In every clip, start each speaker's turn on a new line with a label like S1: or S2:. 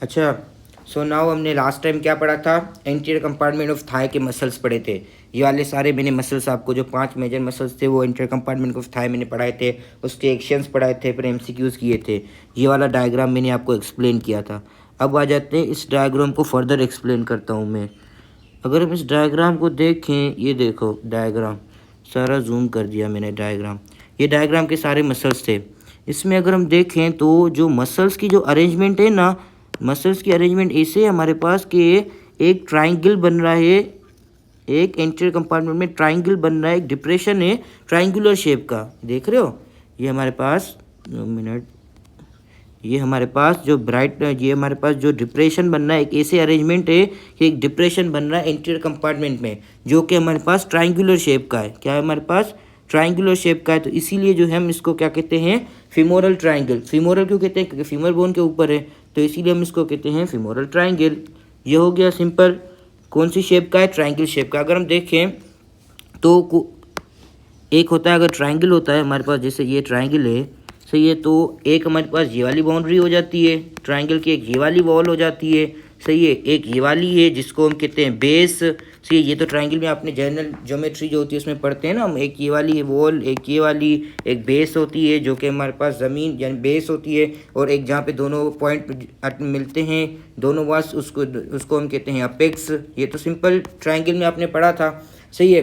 S1: अच्छा, so now हमने last time क्या पढ़ा था, एंटीरियर कंपार्टमेंट ऑफ थाई के मसल्स पढ़े थे। ये वाले सारे मैंने मसल्स आपको जो 5 मेजर मसल्स थे वो एंटीरियर कंपार्टमेंट ऑफ थाई मैंने पढ़ाए थे, उसके एक्शंस पढ़ाए थे, फिर एमसीक्यूज किए थे। ये वाला डायग्राम मैंने आपको एक्सप्लेन किया था। अब आ जाते हैं, इस डायग्राम को फर्दर एक्सप्लेन करता हूँ मैं। अगर हम इस डायग्राम को देखें, ये देखो डायग्राम, सारा जूम कर दिया मैंने डायग्राम। ये डायग्राम के सारे मसल्स थे। इसमें अगर हम देखें तो जो मसल्स की जो अरेंजमेंट है ना, मसल्स की अरेंजमेंट ऐसे है हमारे पास कि एक ट्राइंगल बन रहा है, एक एंटीरियर कंपार्टमेंट में ट्राइंगल बन रहा है, एक डिप्रेशन है ट्राइंगुलर शेप का, देख रहे हो। ये हमारे पास, 2 मिनट, ये हमारे पास जो ये हमारे पास जो डिप्रेशन बन रहा है, एक ऐसे अरेंजमेंट है कि एक डिप्रेशन बन रहा है इंटीरियर कंपार्टमेंट में, जो कि हमारे पास ट्राइंगुलर शेप का है। क्या है हमारे पास? ट्राइंगुलर शेप का है। तो इसीलिए जो है हम इसको क्या कहते हैं, फिमोरल ट्राइंगल। फिमोरल क्यों कहते हैं? क्योंकि फीमर बोन के ऊपर है, तो इसीलिए हम इसको कहते हैं फिमोरल ट्राइंगल। ये हो गया सिंपल। कौन सी शेप का है? ट्राइंगल शेप का। अगर हम देखें तो एक होता है, अगर ट्राइंगल होता है हमारे पास, जैसे ये ट्राइंगल है, सही है, तो एक हमारे पास ये वाली बाउंड्री हो जाती है ट्राइंगल की, एक ये वाली वॉल हो जाती है, सही है, एक ये वाली है जिसको हम कहते हैं बेस। सही है, ये तो ट्राइंगल में आपने जनरल ज्योमेट्री जो होती है उसमें पढ़ते हैं ना हम, एक ये वाली वॉल, एक ये वाली, एक बेस होती है जो कि हमारे पास ज़मीन यानी बेस होती है, और एक जहाँ पे दोनों पॉइंट मिलते हैं, दोनों वास, उसको हम कहते हैं अपेक्स। ये तो सिंपल ट्राइंगल में आपने पढ़ा था, सही है।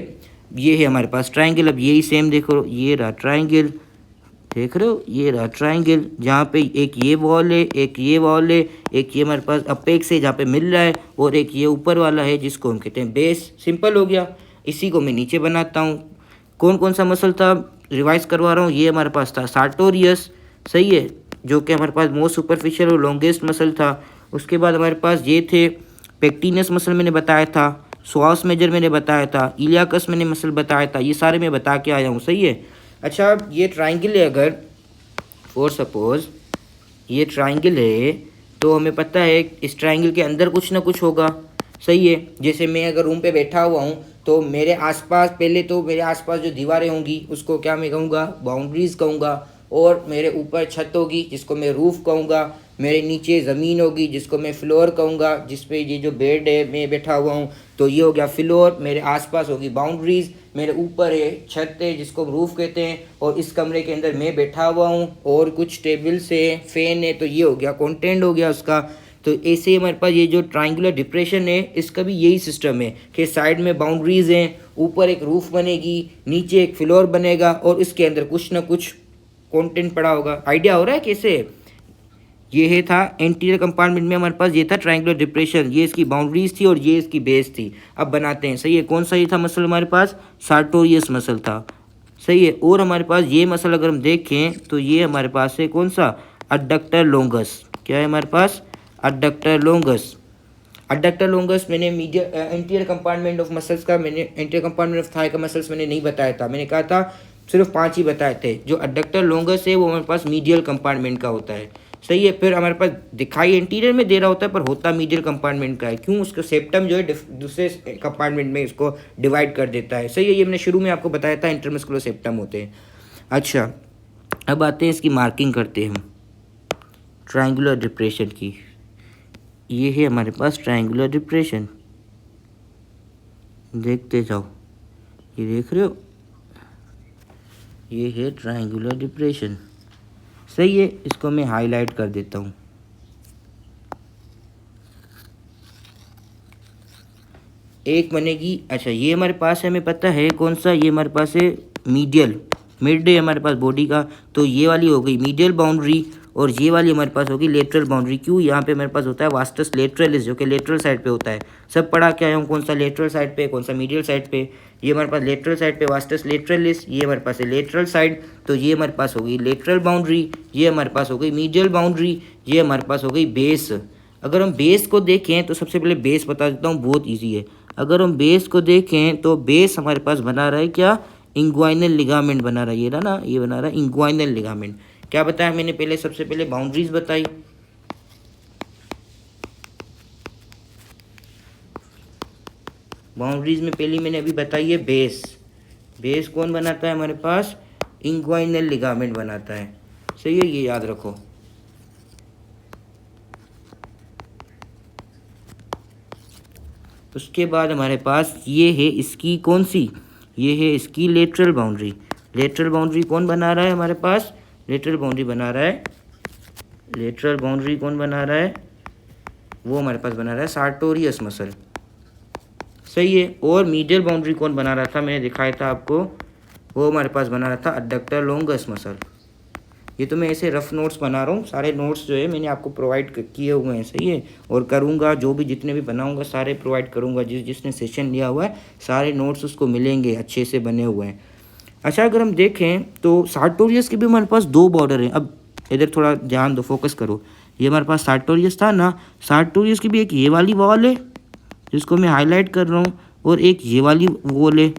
S1: ये है हमारे पास ट्राइंगल। अब यही सेम देखो, ये रहा ट्राइंगल, देख रहे हो, ये रहा ट्राइंगल, जहाँ पे एक ये वॉल है, एक ये वॉल है, एक ये हमारे पास अपेक्स है जहाँ पे मिल रहा है, और एक ये ऊपर वाला है जिसको हम कहते हैं बेस। सिंपल हो गया। इसी को मैं नीचे बनाता हूँ। कौन कौन सा मसल था, रिवाइज करवा रहा हूँ। ये हमारे पास था सार्टोरियस, सही है, जो कि हमारे पास मोस्ट सुपरफिशियल और लॉन्गेस्ट मसल था। उसके बाद हमारे पास ये थे, पेक्टिनस मसल मैंने बताया था, श्वास मेजर मैंने बताया था, इलियाकस मैंने मसल बताया था, ये सारे मैं बता के आया हूँ, सही है। अच्छा, ये ट्राइंगल है, अगर फॉर सपोज ये ट्राइंगल है, तो हमें पता है इस ट्राइंगल के अंदर कुछ ना कुछ होगा, सही है। जैसे मैं अगर रूम पे बैठा हुआ हूँ, तो मेरे आसपास, पहले तो मेरे आसपास जो दीवारें होंगी उसको क्या मैं कहूँगा, बाउंड्रीज कहूँगा, और मेरे ऊपर छत होगी जिसको मैं रूफ कहूँगा, मेरे नीचे ज़मीन होगी जिसको मैं फ्लोर कहूँगा, जिस पे ये जो बेड है मैं बैठा हुआ हूँ, तो ये हो गया फ्लोर। मेरे आसपास होगी बाउंड्रीज, मेरे ऊपर है छत है जिसको रूफ कहते हैं, और इस कमरे के अंदर मैं बैठा हुआ हूँ, और कुछ टेबल्स है, फैन है, तो ये हो गया कंटेंट हो गया उसका। तो ऐसे ही हमारे पास ये जो ट्राइंगुलर डिप्रेशन है, इसका भी यही सिस्टम है कि साइड में बाउंड्रीज हैं, ऊपर एक रूफ बनेगी, नीचे एक फ्लोर बनेगा, और इसके अंदर कुछ ना कुछ कंटेंट पड़ा होगा। आइडिया हो रहा है कैसे? ये है था एंटीरियर कंपार्टमेंट में हमारे पास, ये था ट्राइंगुलर डिप्रेशन, ये इसकी बाउंड्रीज थी और ये इसकी बेस थी। अब बनाते हैं, सही है। कौन सा ये था मसल हमारे पास? सार्टोरियस मसल था, सही है। और हमारे पास ये मसल अगर हम देखें तो ये हमारे पास है कौन सा? Adductor longus. क्या है हमारे पास? Adductor longus. अडक्टर लॉन्गस मैंने एंटीरियर कंपार्टमेंट ऑफ मसल्स का, मैंने एंटीरियर कंपार्टमेंट ऑफ थाई का मसल्स मैंने नहीं बताया था, मैंने कहा था सिर्फ 5 ही बताए थे। जो अडक्टर लॉन्गस है वो हमारे पास मीडियल कंपार्टमेंट का होता है, सही है। फिर हमारे पास दिखाई इंटीरियर में दे रहा होता है पर होता मीडियल कंपार्टमेंट का है। क्यों? उसका सेप्टम जो है दूसरे कंपार्टमेंट में इसको डिवाइड कर देता है, सही है। ये मैंने शुरू में आपको बताया था, इंटरमस्कुलर सेप्टम होते हैं। अच्छा, अब आते हैं इसकी मार्किंग करते हैं हम ट्राइंगुलर डिप्रेशन की। ये है हमारे पास ट्राइंगुलर डिप्रेशन, देखते जाओ, ये देख रहे हो, ये है ट्राइंगुलर डिप्रेशन, सही है। इसको मैं हाईलाइट कर देता हूँ। एक बनेगी, अच्छा ये हमारे पास है, हमें पता है कौन सा, ये हमारे पास है मीडियल, मिड है हमारे पास बॉडी का, तो ये वाली हो गई मीडियल बाउंड्री, और ये वाली हमारे पास होगी लेटरल बाउंड्री। क्यों? यहाँ पे हमारे पास होता है वास्टस लेटरलिस, जो कि लेटरल साइड पे होता है। सब पढ़ा के आया हूँ, कौन सा लेटरल साइड पे, कौन सा मीडियल साइड पे। ये हमारे पास लेटरल साइड पे वास्टस लेटरलिस, ये हमारे पास है लेटरल साइड, तो ये हमारे पास हो गई लेटरल बाउंड्री, ये हमारे पास हो गई मीडियल बाउंड्री, ये हमारे पास हो गई बेस। अगर हम बेस को देखें तो सबसे पहले बेस बता देता हूँ, बहुत ईजी है। अगर हम बेस को देखें तो बेस हमारे पास बना रहा है क्या? इंग्वाइनल लिगामेंट बना रहा है, ये रहा ना, ये बना रहा है इंग्वाइनल लिगामेंट। क्या बताया मैंने पहले? सबसे पहले बाउंड्रीज बताई, बाउंड्रीज में पहली मैंने अभी बताई है बेस। बेस कौन बनाता है हमारे पास? इंग्वाइनल लिगामेंट बनाता है, सही है, ये याद रखो। उसके बाद हमारे पास ये है इसकी कौन सी, ये है इसकी लेटरल बाउंड्री। लेटरल बाउंड्री कौन बना रहा है हमारे पास, लेटरल बाउंड्री बना रहा है, लेटरल बाउंड्री कौन बना रहा है, वो हमारे पास बना रहा है सार्टोरियस मसल। सही है। और मीडियल बाउंड्री कौन बना रहा था, मैंने दिखाया था आपको, वो हमारे पास बना रहा था अड्डक्टर लॉन्गस मसल। ये तो मैं ऐसे रफ नोट्स बना रहा हूँ, सारे नोट्स जो है मैंने आपको प्रोवाइड किए हुए हैं। सही है। और करूँगा, जो भी जितने भी बनाऊँगा सारे प्रोवाइड करूँगा, जिसने सेशन लिया हुआ है सारे नोट्स उसको मिलेंगे, अच्छे से बने हुए हैं। अच्छा, अगर हम देखें तो सार्टोरियस के भी हमारे पास 2 बॉर्डर हैं। अब इधर थोड़ा ध्यान दो, फोकस करो। ये हमारे पास सार्टोरियस था ना, सार्टोरियस की भी एक ये वाली वॉल है जिसको मैं हाईलाइट कर रहा हूँ, और एक ये वाली वॉल है।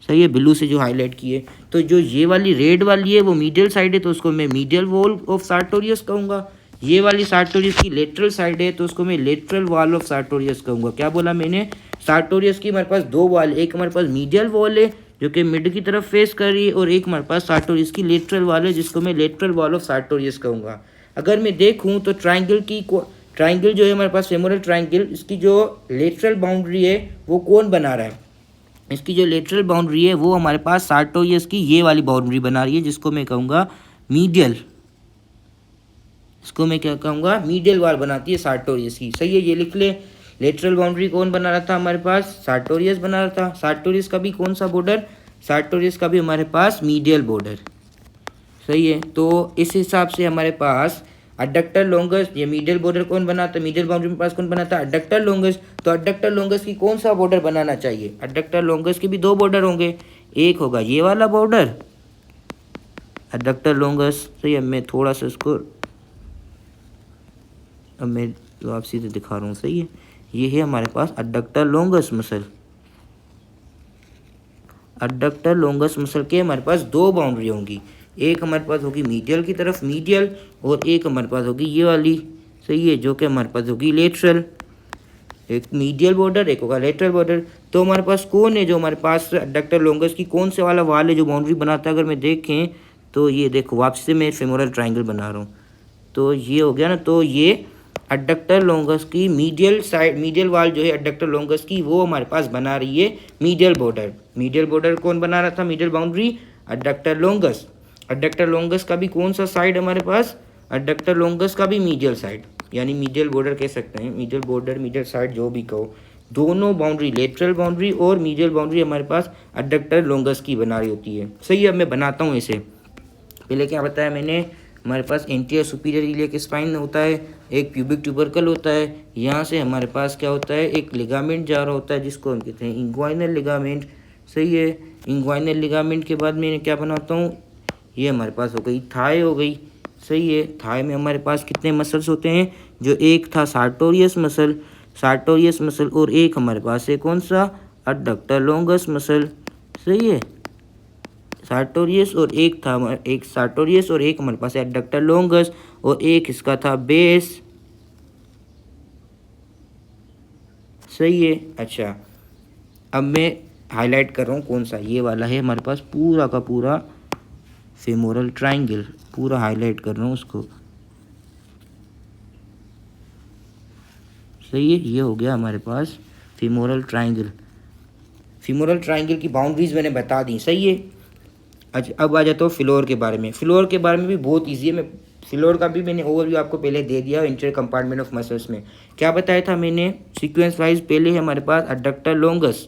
S1: सही है, ब्लू से जो हाईलाइट की है। तो जो ये वाली रेड वाली है वो मीडियल साइड है, तो उसको मैं मीडियल वॉल ऑफ सार्टोरियस कहूँगा। ये वाली सार्टोरियस की लेटरल साइड है, तो उसको मैं लेटरल वॉल ऑफ सार्टोरियस कहूँगा। क्या बोला मैंने, सार्टोरियस की हमारे पास 2 वॉल, एक हमारे पास मीडियल वॉल है जो कि मिड की तरफ फेस कर रही है, और एक हमारे पास सार्टोरियस की लेटरल वॉल है जिसको मैं लेटरल वॉल ऑफ सार्टोरियस कहूँगा। अगर मैं देखूँ तो ट्राइंगल जो है हमारे पास फेमोरल ट्राइंगल, इसकी जो लेटरल बाउंड्री है वो कौन बना रहा है, इसकी जो लेटरल बाउंड्री है वो हमारे पास सार्टोरियस की ये वाली बाउंड्री बना रही है, जिसको मैं कहूँगा मीडियल, इसको मैं क्या कहूँगा, मीडियल वॉल बनाती है सार्टोरियस की। सही है, ये लिख ले। लेटरल बाउंड्री कौन बना रहा था हमारे पास, सार्टोरियस बना रहा था। सार्टोरियस का भी कौन सा बॉर्डर, सार्टोरियस का भी हमारे पास मीडियल बॉर्डर। सही है। तो इस हिसाब से हमारे पास अडक्टर लॉन्गस, ये मीडियल बॉर्डर कौन बनाता है, मीडियल बाउंड्री में पास कौन बनाता है, अडक्टर लॉन्गस। तो अडक्टर लॉन्गस की कौन सा बॉर्डर बनाना चाहिए, अडक्टर लॉन्गस के भी 2 बॉर्डर होंगे, एक होगा ये वाला बॉर्डर अडक्टर लॉन्गस। सही है, मैं थोड़ा सा इसको, अब मैं वापसी से दिखा रहा हूँ। सही है, ये है हमारे पास adductor longus muscle. Adductor longus muscle के हमारे पास 2 बाउंड्री होंगी, एक हमारे पास होगी मीडियल की तरफ मीडियल, और एक हमारे पास होगी ये वाली। सही है, जो कि हमारे पास होगी लेटरल, एक मीडियल बॉर्डर एक होगा लेटरल बॉर्डर। तो हमारे पास कौन है जो हमारे पास अडक्टर लॉन्गस की कौन से वाला वाल है जो बाउंड्री बनाता है, अगर मैं देखें तो ये देखो, वापस से मैं फेमोरल ट्राइंगल बना रहा हूँ, तो ये हो गया ना। तो ये अडक्टर लॉन्गस की मीडियल साइड, मीडियल वाल जो है अडक्टर लॉन्गस की, वो हमारे पास बना रही है मीडियल बॉर्डर। मीडियल बॉर्डर कौन बना रहा था, medial boundary adductor longus. Adductor longus का भी कौन सा साइड हमारे पास, अडक्टर लॉन्गस का भी मीडियल साइड, यानी मीडियल बॉर्डर कह सकते हैं, मीडियल बॉर्डर मीडियल साइड जो भी कहो, दोनों बाउंड्री लेटरल बाउंड्री और मीडियल बाउंड्री हमारे पास अडक्टर लॉन्गस की बना रही होती है। सही है, अब मैं बनाता हूँ इसे। पहले क्या बताया मैंने, हमारे पास एंटीरियर सुपीरियर इलियक स्पाइन होता है, एक प्यूबिक ट्यूबरकल होता है, यहाँ से हमारे पास क्या होता है, एक लिगामेंट जा रहा होता है जिसको हम कहते हैं इंग्वाइनल लिगामेंट। सही है, इंग्वाइनल लिगामेंट के बाद मैं क्या बनाता हूँ, ये हमारे पास हो गई थाई हो गई। सही है, थाई में हमारे पास कितने मसल्स होते हैं, जो एक था सार्टोरियस मसल, सार्टोरियस मसल, और एक हमारे पास है कौन सा, अडक्टर लॉन्गस मसल। सही है, सार्टोरियस और एक था, एक सार्टोरियस और एक हमारे पास है अडक्टर लॉन्गस, और एक इसका था बेस। सही है। अच्छा, अब मैं हाईलाइट कर रहा हूँ कौन सा, ये वाला है हमारे पास पूरा का पूरा फेमोरल ट्राइंगल, पूरा हाईलाइट कर रहा हूँ उसको। सही है, ये हो गया हमारे पास फेमोरल ट्राइंगल। फेमोरल ट्राइंगल की बाउंड्रीज मैंने बता दी। सही है। अच्छा, अब आ जाता हूँ फ्लोर के बारे में। फ्लोर के बारे में भी बहुत ईजी है, मैं फ्लोर का भी मैंने ओवरव्यू आपको पहले दे दिया इंटीरियर कंपार्टमेंट ऑफ मसल्स में। क्या बताया था मैंने, सीक्वेंस वाइज पहले है हमारे पास अडक्टर लॉन्गस।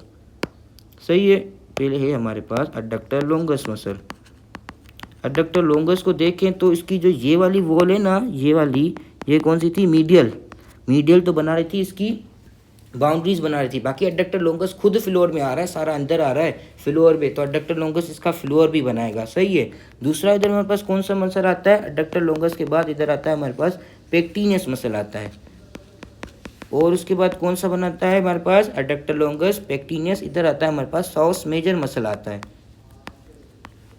S1: सही है, पहले है हमारे पास adductor longus muscle. Adductor longus को देखें तो इसकी जो ये वाली वॉल है ना, ये वाली, ये कौन सी थी, मीडियल। मीडियल तो बना रही थी, इसकी बाउंड्रीज बना रही थी। बाकी अडक्टर लॉन्गस खुद फ्लोर में आ रहा है, सारा अंदर आ रहा है फ्लोर में, तो अडक्टर लॉन्गस इसका फ्लोर भी बनाएगा। सही है। दूसरा इधर हमारे पास कौन सा मसल आता है, अडक्टर लॉन्गस के बाद इधर आता है हमारे पास पेक्टिनियस मसल आता है, और उसके बाद कौन सा बनाता है हमारे पास, अडक्टर लॉन्गस पेक्टिनियस, इधर आता है हमारे पास सॉस मेजर मसल आता है।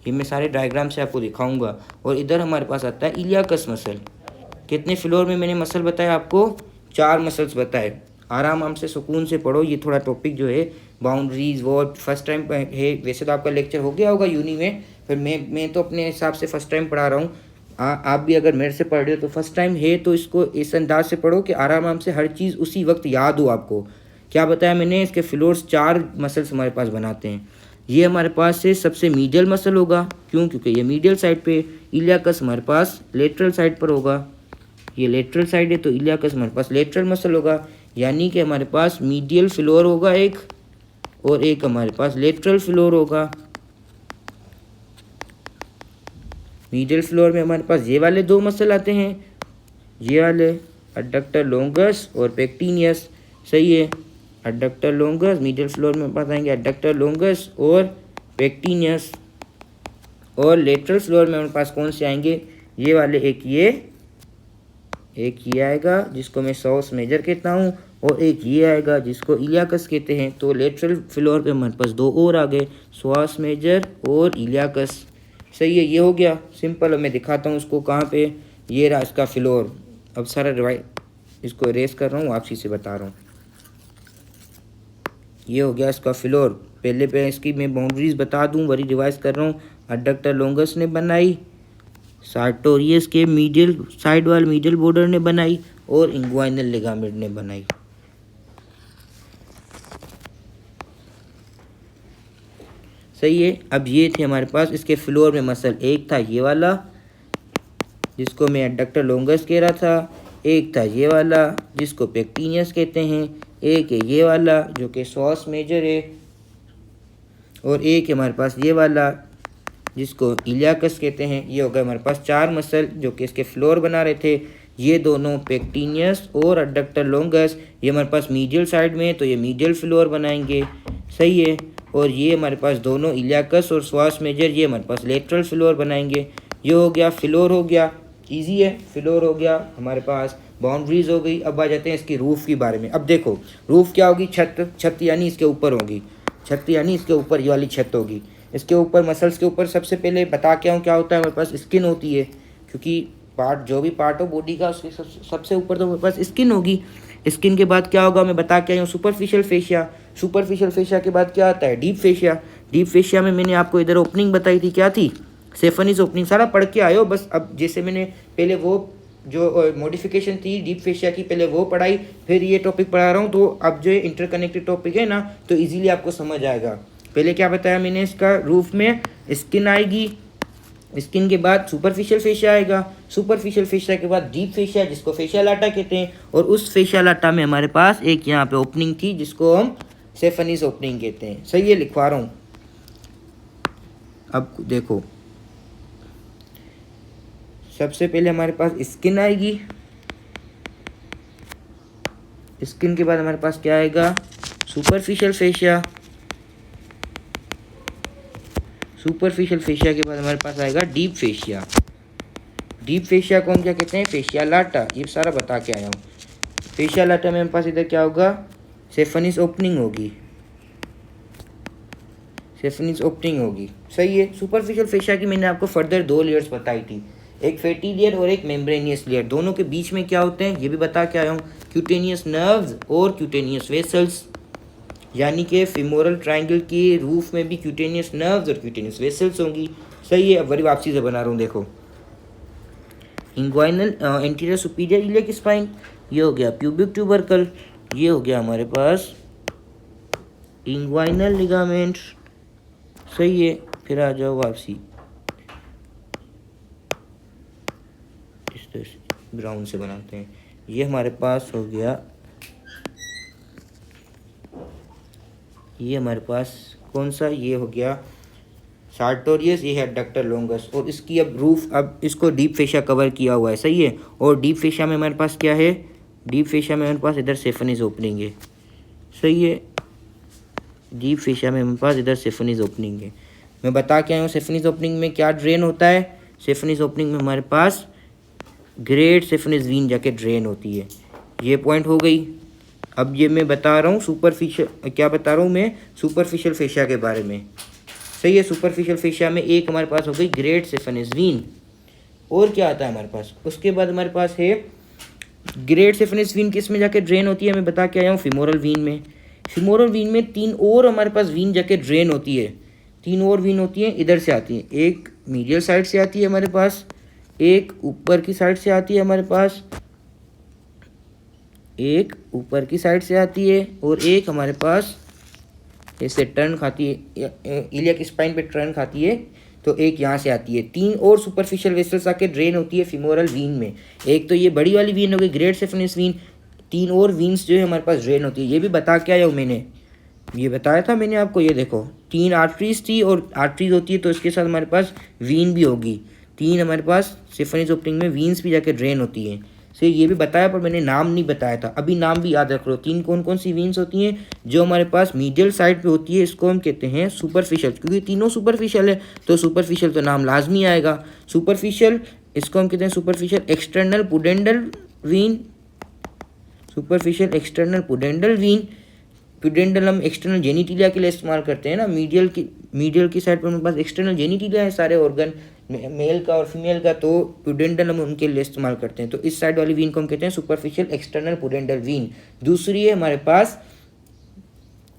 S1: ये मैं सारे डायग्राम से आपको दिखाऊंगा। और इधर हमारे पास आता है इलियाकस मसल। कितने फ्लोर में मैंने मसल बताया आपको, 4 मसल्स बताए। आराम से सुकून से पढ़ो, ये थोड़ा टॉपिक जो है बाउंड्रीज वो फर्स्ट टाइम है। वैसे तो आपका लेक्चर हो गया होगा यूनी में, फिर मैं तो अपने हिसाब से फर्स्ट टाइम पढ़ा रहा हूँ। आप भी अगर मेरे से पढ़ रहे हो तो फर्स्ट टाइम है, तो इसको इस अंदाज से पढ़ो कि आराम से हर चीज़ उसी वक्त याद हो आपको, क्या बताया मैंने, इसके फ्लोर्स 4 मसल्स हमारे पास बनाते हैं। ये हमारे पास से सबसे मीडियल मसल होगा, क्यों, क्योंकि ये मीडियल साइड पे, इलियाकस हमारे पास लेटरल साइड पर होगा। ये लेटरल साइड है तो इलियाकस हमारे पास लेटरल मसल होगा, यानी कि हमारे पास मीडियल फ्लोर होगा एक, और एक हमारे पास लेटरल फ्लोर होगा। मीडियल फ्लोर में हमारे पास ये वाले 2 मसल आते हैं, ये वाले एडक्टर लॉन्गस और पेक्टिनियस। सही है, एडक्टर लॉन्गस, मीडियल फ्लोर में पास आएंगे एडक्टर लॉन्गस और पेक्टिनियस। और लेटरल फ्लोर में हमारे पास कौन से आएंगे, ये वाले, एक ये आएगा जिसको मैं सॉस मेजर कहता हूँ, और एक ये आएगा जिसको इलियाकस कहते हैं। तो लेटरल फ्लोर पे हमारे पास 2 और आ गए, सॉस मेजर और इलियाकस। सही है, ये हो गया सिंपल। अब मैं दिखाता हूँ उसको कहाँ पे, ये रहा इसका फ्लोर। अब सारा इसको इरेज कर रहा हूँ, वापसी से बता रहा हूँ। ये हो गया इसका फ्लोर। पहले पे इसकी मैं बाउंड्रीज बता दूँ, वही रिवाइज कर रहा हूँ। एडक्टर लॉन्गस ने बनाई, सार्टोरियस के मीडियल साइड वाले मीडियल बॉर्डर ने बनाई, और इंग्वाइनल लिगामेंट ने बनाई। सही है, अब ये थे हमारे पास इसके फ्लोर में मसल। एक था ये वाला जिसको मैं एडक्टर लॉन्गस कह रहा था, एक था ये वाला जिसको पेक्टिनियस कहते हैं, एक है ये वाला जो कि सॉस मेजर है, और एक है हमारे पास ये वाला जिसको इलियाकस कहते हैं। ये हो गए हमारे पास 4 मसल जो कि इसके फ्लोर बना रहे थे। ये दोनों पेक्टिनियस और एडक्टर लॉन्गस, ये हमारे पास मीडियल साइड में, तो ये मीडियल फ्लोर बनाएंगे। सही है, और ये हमारे पास दोनों इलियाकस और सॉस मेजर, ये हमारे पास लेटरल फ्लोर बनाएंगे। ये हो गया फ्लोर, हो गया इजी है, फ्लोर हो गया हमारे पास, बाउंड्रीज हो गई। अब आ जाते हैं इसकी रूफ के बारे में। अब देखो रूफ क्या होगी, छत यानी इसके ऊपर होगी, छत यानी इसके ऊपर ये वाली छत होगी। इसके ऊपर मसल्स के ऊपर सबसे पहले बता के आऊँ क्या होता है, हमारे पास स्किन होती है, क्योंकि पार्ट जो भी पार्ट हो बॉडी का उसके सबसे ऊपर तो हमारे पास स्किन होगी। स्किन के बाद क्या होगा मैं बता के आई हूँ, सुपरफिशियल फेशिया। सुपरफिशियल फेशिया के बाद क्या आता है, डीप फेशिया। डीप फेशिया में मैंने आपको इधर ओपनिंग बताई थी, क्या थी, सेफनीज ओपनिंग। सारा पढ़ के आयो बस। अब जैसे मैंने पहले वो जो मॉडिफिकेशन थी डीप फेशिया की, पहले वो पढ़ाई, फिर ये टॉपिक पढ़ा रहा हूँ, तो अब जो इंटरकनेक्टेड टॉपिक है ना, तो इजीली आपको समझ आएगा। पहले क्या बताया मैंने, इसका रूफ में स्किन आएगी, स्किन के बाद सुपरफिशियल फेशिया आएगा, सुपरफिशियल फेशिया के बाद डीप फेशिया जिसको फेशियल लाटा कहते हैं, और उस फेशियल लाटा में हमारे पास एक यहाँ पे ओपनिंग थी जिसको हम सेफनीज ओपनिंग कहते हैं। सही है, लिखवा रहा हूँ। अब देखो सबसे पहले हमारे पास स्किन आएगी, स्किन के बाद हमारे पास क्या आएगा, सुपरफिशियल फेशिया। सुपरफिशियल फेशिया के बाद हमारे पास आएगा डीप फेशिया। डीप फेशिया को हम क्या कहते हैं, फेशिया लाटा। ये सारा बता के आया हूँ। फेशिया लाटा में हमारे पास इधर क्या होगा, सेफनीज ओपनिंग होगी, सेफनीज ओपनिंग होगी। सही है, सुपरफिशियल फेशिया की मैंने आपको फर्दर 2 लेयर्स बताई थी, एक फैटी लेयर और एक मेम्ब्रेनियस लेयर। दोनों के बीच में क्या होते हैं ये भी बता के आया हूँ, क्यूटेनियस नर्व्स और क्यूटेनियस वेसल्स। यानी कि फिमोरल ट्रायंगल की रूफ में भी क्यूटेनियस नर्व्स और क्यूटेनियस वेसल्स होंगी। सही है, अब वही वापसी से बना रहा हूँ। देखो inguinal anterior superior iliac spine, ये हो गया प्यूबिक ट्यूबरकल, ये हो गया हमारे पास इंग्वाइनल लिगामेंट। सही है, फिर आ जाओ वापसी, इस तरह से ब्राउन से बनाते हैं। ये हमारे पास हो गया, ये हमारे पास कौन सा, ये हो गया सार्टोरियस, ये है एडक्टर लॉन्गस। और इसकी अब रूफ, अब इसको डीप फेशिया कवर किया हुआ है। सही है, और डीप फेशिया में हमारे पास क्या है, डीप फेशिया में हमारे पास इधर सेफनीज ओपनिंग है। सही है, डीप फेशिया में हमारे पास इधर सेफनीज ओपनिंग है। मैं बता के आया हूँ सेफनीज ओपनिंग में क्या ड्रेन होता है। सेफनीज ओपनिंग में हमारे पास ग्रेट सेफनीज वीन जाके ड्रेन होती है। ये पॉइंट हो गई। अब ये मैं बता रहा हूँ सुपरफिशियल, क्या बता रहा हूँ मैं, सुपरफिशियल फेशिया के बारे में। सही है, सुपरफिशियल फेशिया में एक हमारे पास हो गई ग्रेट सेफनीज वीन। और क्या आता है हमारे पास, उसके बाद हमारे पास है ग्रेट सेफनीज वीन, किस में जाके ड्रेन होती है मैं बता के आया हूँ, फिमोरल वीन में। फिमोरल वीन में 3 और हमारे पास वीन जाके ड्रेन होती है। 3 और वीन होती हैं, इधर से आती हैं। एक मीडियल साइड से आती है हमारे पास, एक ऊपर की साइड से आती है हमारे पास, एक ऊपर की साइड से आती है और एक हमारे पास ऐसे टर्न खाती है, इलियक स्पाइन पे टर्न खाती है, तो एक यहाँ से आती है। 3 और सुपरफिशियल वेसल्स आके ड्रेन होती है फीमोरल वीन में। एक तो ये बड़ी वाली वीन हो गई ग्रेट सेफेनस वीन, 3 और वीन्स जो है हमारे पास ड्रेन होती है। ये भी बता के आया हूँ मैंने, ये बताया था मैंने आपको। ये देखो 3 आर्टरीज थी और आर्टरीज होती है तो इसके साथ हमारे पास वीन भी होगी। 3 हमारे पास सिफनिस ओपनिंग में वीन्स भी जाके ड्रेन होती हैं। से ये भी बताया पर मैंने नाम नहीं बताया था, अभी नाम भी याद रख लो। 3 कौन कौन सी वीन्स होती हैं जो हमारे पास मीडियल साइड पे होती है, इसको हम कहते हैं सुपरफिशियल, क्योंकि तीनों सुपरफिशियल है तो सुपरफिशियल तो नाम लाजमी आएगा। सुपरफिशियल इसको हम कहते हैं superficial external pudendal vein, superficial external pudendal vein. Pudendal हम एक्सटर्नल जेनिटिलिया के लिए इस्तेमाल करते हैं ना, मीडियल की साइड पर हमारे पास एक्सटर्नल जेनिटिलिया है सारे ऑर्गन, मेल का और फीमेल का, तो पुडेंडल हम उनके लिए इस्तेमाल करते हैं। तो इस साइड वाली वीन को हम कहते हैं सुपरफिशियल एक्सटर्नल पुडेंडल वीन। दूसरी है हमारे पास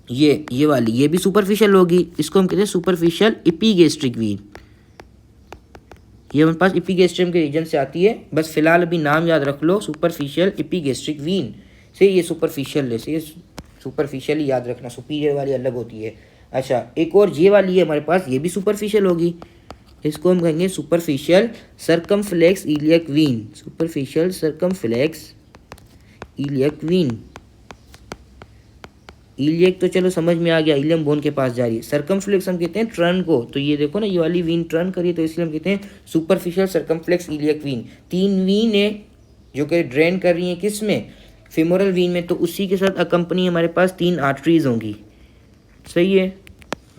S1: ये वाली, ये भी सुपरफिशियल होगी, इसको हम कहते हैं सुपरफिशियल इपीगेस्ट्रिक वीन। ये हमारे पास इपीगेस्ट्रियम के रीजन से आती है, बस फिलहाल अभी नाम याद रख लो सुपरफिशियल इपीगेस्ट्रिक वीन से। ये सुपरफिशियल है, से सुपरफिशियल ही याद रखना, सुपीरियर वाली अलग होती है। अच्छा एक और ये वाली है हमारे पास, ये भी सुपरफिशियल होगी, इसको हम कहेंगे superficial circumflex iliac vein, superficial circumflex iliac vein. Iliac तो चलो समझ में आ गया, इलियम बोन के पास जा रही है। सर्कमफ्लेक्स हम कहते हैं टर्न को, तो ये देखो ना ये वाली वीन टर्न करिए, तो इसलिए हम कहते हैं superficial circumflex iliac vein. 3 vein है जो कि ड्रेन कर रही है किस में, फेमोरल वीन में, तो उसी के साथ अकम्पनी हमारे पास 3 आर्टरीज होंगी। सही है,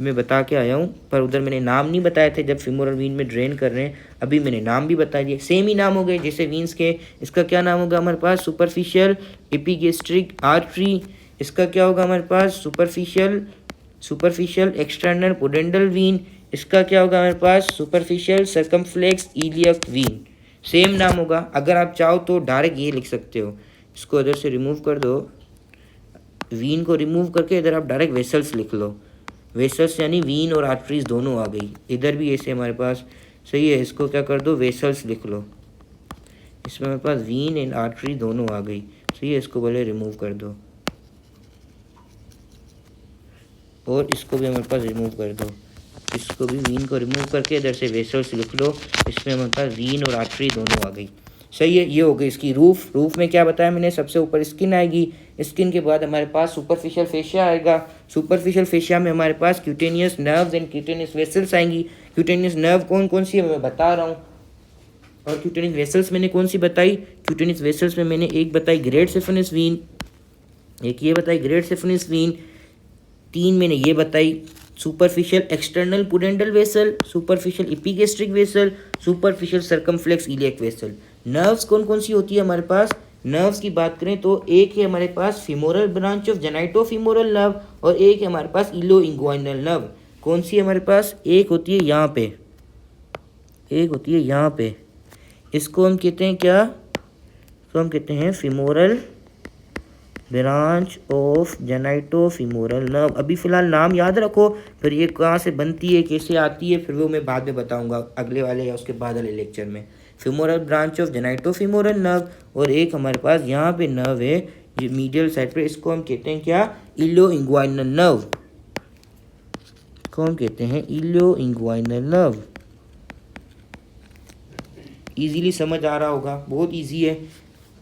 S1: मैं बता के आया हूँ, पर उधर मैंने नाम नहीं बताए थे जब फेमोरल वीन में ड्रेन कर रहे हैं, अभी मैंने नाम भी बता दिए। सेम ही नाम हो गए जैसे वीन्स के। इसका क्या नाम होगा हमारे पास, सुपरफिशियल एपिगेस्ट्रिक आर्टरी। इसका क्या होगा हमारे पास, सुपरफिशियल एक्सटर्नल पुडेंडल वीन। इसका क्या होगा हमारे पास, superficial circumflex iliac vein. Same नाम होगा। अगर आप चाहो तो डायरेक्ट ये लिख सकते हो, इसको इधर से रिमूव कर दो, वीन को रिमूव करके इधर आप डायरेक्ट वेसल्स लिख लो। वेसल्स यानी वीन और आर्टरीज दोनों आ गई। इधर भी ऐसे हमारे पास, सही है, इसको क्या कर दो, वेसल्स लिख लो। इसमें हमारे पास वीन एंड आर्टरी दोनों आ गई। सही है, इसको पहले रिमूव कर दो और इसको भी हमारे पास रिमूव कर दो। इसको भी वीन को रिमूव करके इधर से वेसल्स लिख लो। इसमें हमारे पास वीन और आर्टरी दोनों आ गई। सही है, ये हो गई इसकी रूफ। रूफ में क्या बताया मैंने, सबसे ऊपर स्किन आएगी, स्किन के बाद हमारे पास सुपरफिशियल फेशिया आएगा। सुपरफिशियल फेशिया में हमारे पास cutaneous nerves and cutaneous vessels आएंगी। क्यूटेनियस नर्व कौन कौन सी है मैं बता रहा हूँ, और क्यूटेनियस वेसल्स मैंने कौन सी बताई। क्यूटेनियस वेसल्स में मैंने एक बताई ग्रेट सेफेनस वीन, एक ये बताई ग्रेट सेफेनस वीन, 3 मैंने ये बताई superficial external pudendal vessel, superficial epigastric vessel, superficial circumflex iliac vessel. Nerves कौन कौन सी होती है हमारे पास, नर्व्स की बात करें तो एक है हमारे पास femoral branch of genitofemoral nerve और एक है हमारे पास इलो इंग्वाइनल नर्व। कौन सी है हमारे पास, एक होती है यहाँ पे, एक होती है यहाँ पे, इसको हम कहते हैं क्या, इसको हम कहते हैं femoral branch of genitofemoral nerve. अभी फिलहाल नाम याद रखो, फिर ये कहाँ से बनती है कैसे आती है फिर वो मैं बाद में बताऊंगा अगले वाले या उसके बाद वाले लेक्चर में। Femoral branch of genitofemoral nerve और एक हमारे पास यहाँ पे नर्व है जो मीडियल साइड पे, इसको हम कहते हैं क्या, इलो इंग्वाइनल नर्व, को हम कहते हैं इलो इंग्वाइनल नर्व। इजीली समझ आ रहा होगा, बहुत इजी है।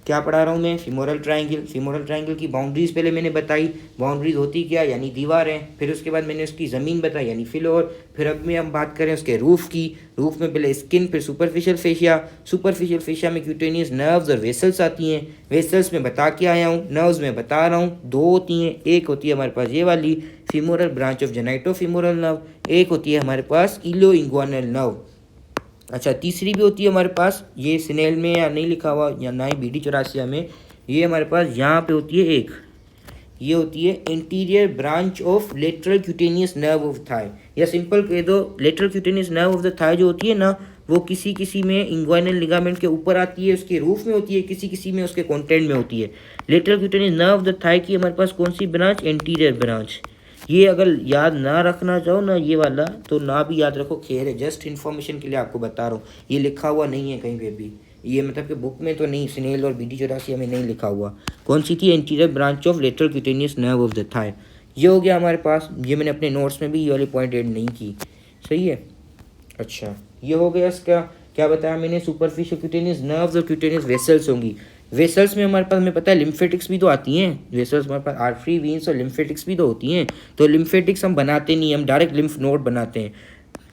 S1: क्या पढ़ा रहा हूँ मैं, फीमोरल ट्रायंगल। फीमोरल ट्रायंगल की बाउंड्रीज पहले मैंने बताई, बाउंड्रीज होती क्या यानी दीवार है, फिर उसके बाद मैंने उसकी ज़मीन बताई यानी फ्लोर, फिर अब में हम बात करें उसके रूफ की। रूफ में पहले स्किन, फिर सुपरफिशियल फेशिया, सुपरफिशियल फेशिया में क्यूटेनियस नर्व्स और वेसल्स आती हैं। वेसल्स में बता के आया हूँ, नर्व्स में बता रहा हूँ, 2 होती हैं, एक होती है हमारे पास ये वाली femoral branch of genitofemoral nerve, एक होती है हमारे पास इलो इंग्वाइनल नर्व। अच्छा तीसरी भी होती है हमारे पास, ये स्नेल में या नहीं लिखा हुआ या ना ही बीडी चौरासिया में, ये हमारे पास यहाँ पे होती है एक, ये होती है interior branch of lateral cutaneous nerve of thigh, या सिंपल कह दो lateral cutaneous nerve of the thigh जो होती है ना, वो किसी किसी में इंग्वाइनल लिगामेंट के ऊपर आती है, उसके रूफ में होती है, किसी किसी में उसके कंटेंट में होती है। Lateral cutaneous nerve of the thigh की हमारे पास कौन सी ब्रांच, एंटीरियर ब्रांच। ये अगर याद ना रखना चाहो ना ये वाला, तो ना भी याद रखो, खैर है, जस्ट इन्फॉर्मेशन के लिए आपको बता रहा हूँ, ये लिखा हुआ नहीं है कहीं पे भी, ये मतलब कि बुक में तो नहीं, स्नेल और BD84 में नहीं लिखा हुआ। कौन सी थी? Anterior branch of lateral cutaneous nerve of the thigh. ये हो गया हमारे पास। ये मैंने अपने नोट्स में भी ये वाली पॉइंट ऐड नहीं की। सही है। अच्छा, ये हो गया इसका। क्या बताया मैंने? सुपरफिशियल क्यूटेनियस नर्व्स और क्यूटेनियस वेसल्स होंगी। वेसल्स में हमारे पास, हमें पता है लिम्फेटिक्स भी तो आती हैं। वेसल्स हमारे पास आर्टरी, वीन्स और लिम्फेटिक्स भी तो होती हैं। तो लिम्फेटिक्स हम बनाते नहीं, हम डायरेक्ट लिम्फ नोड बनाते हैं।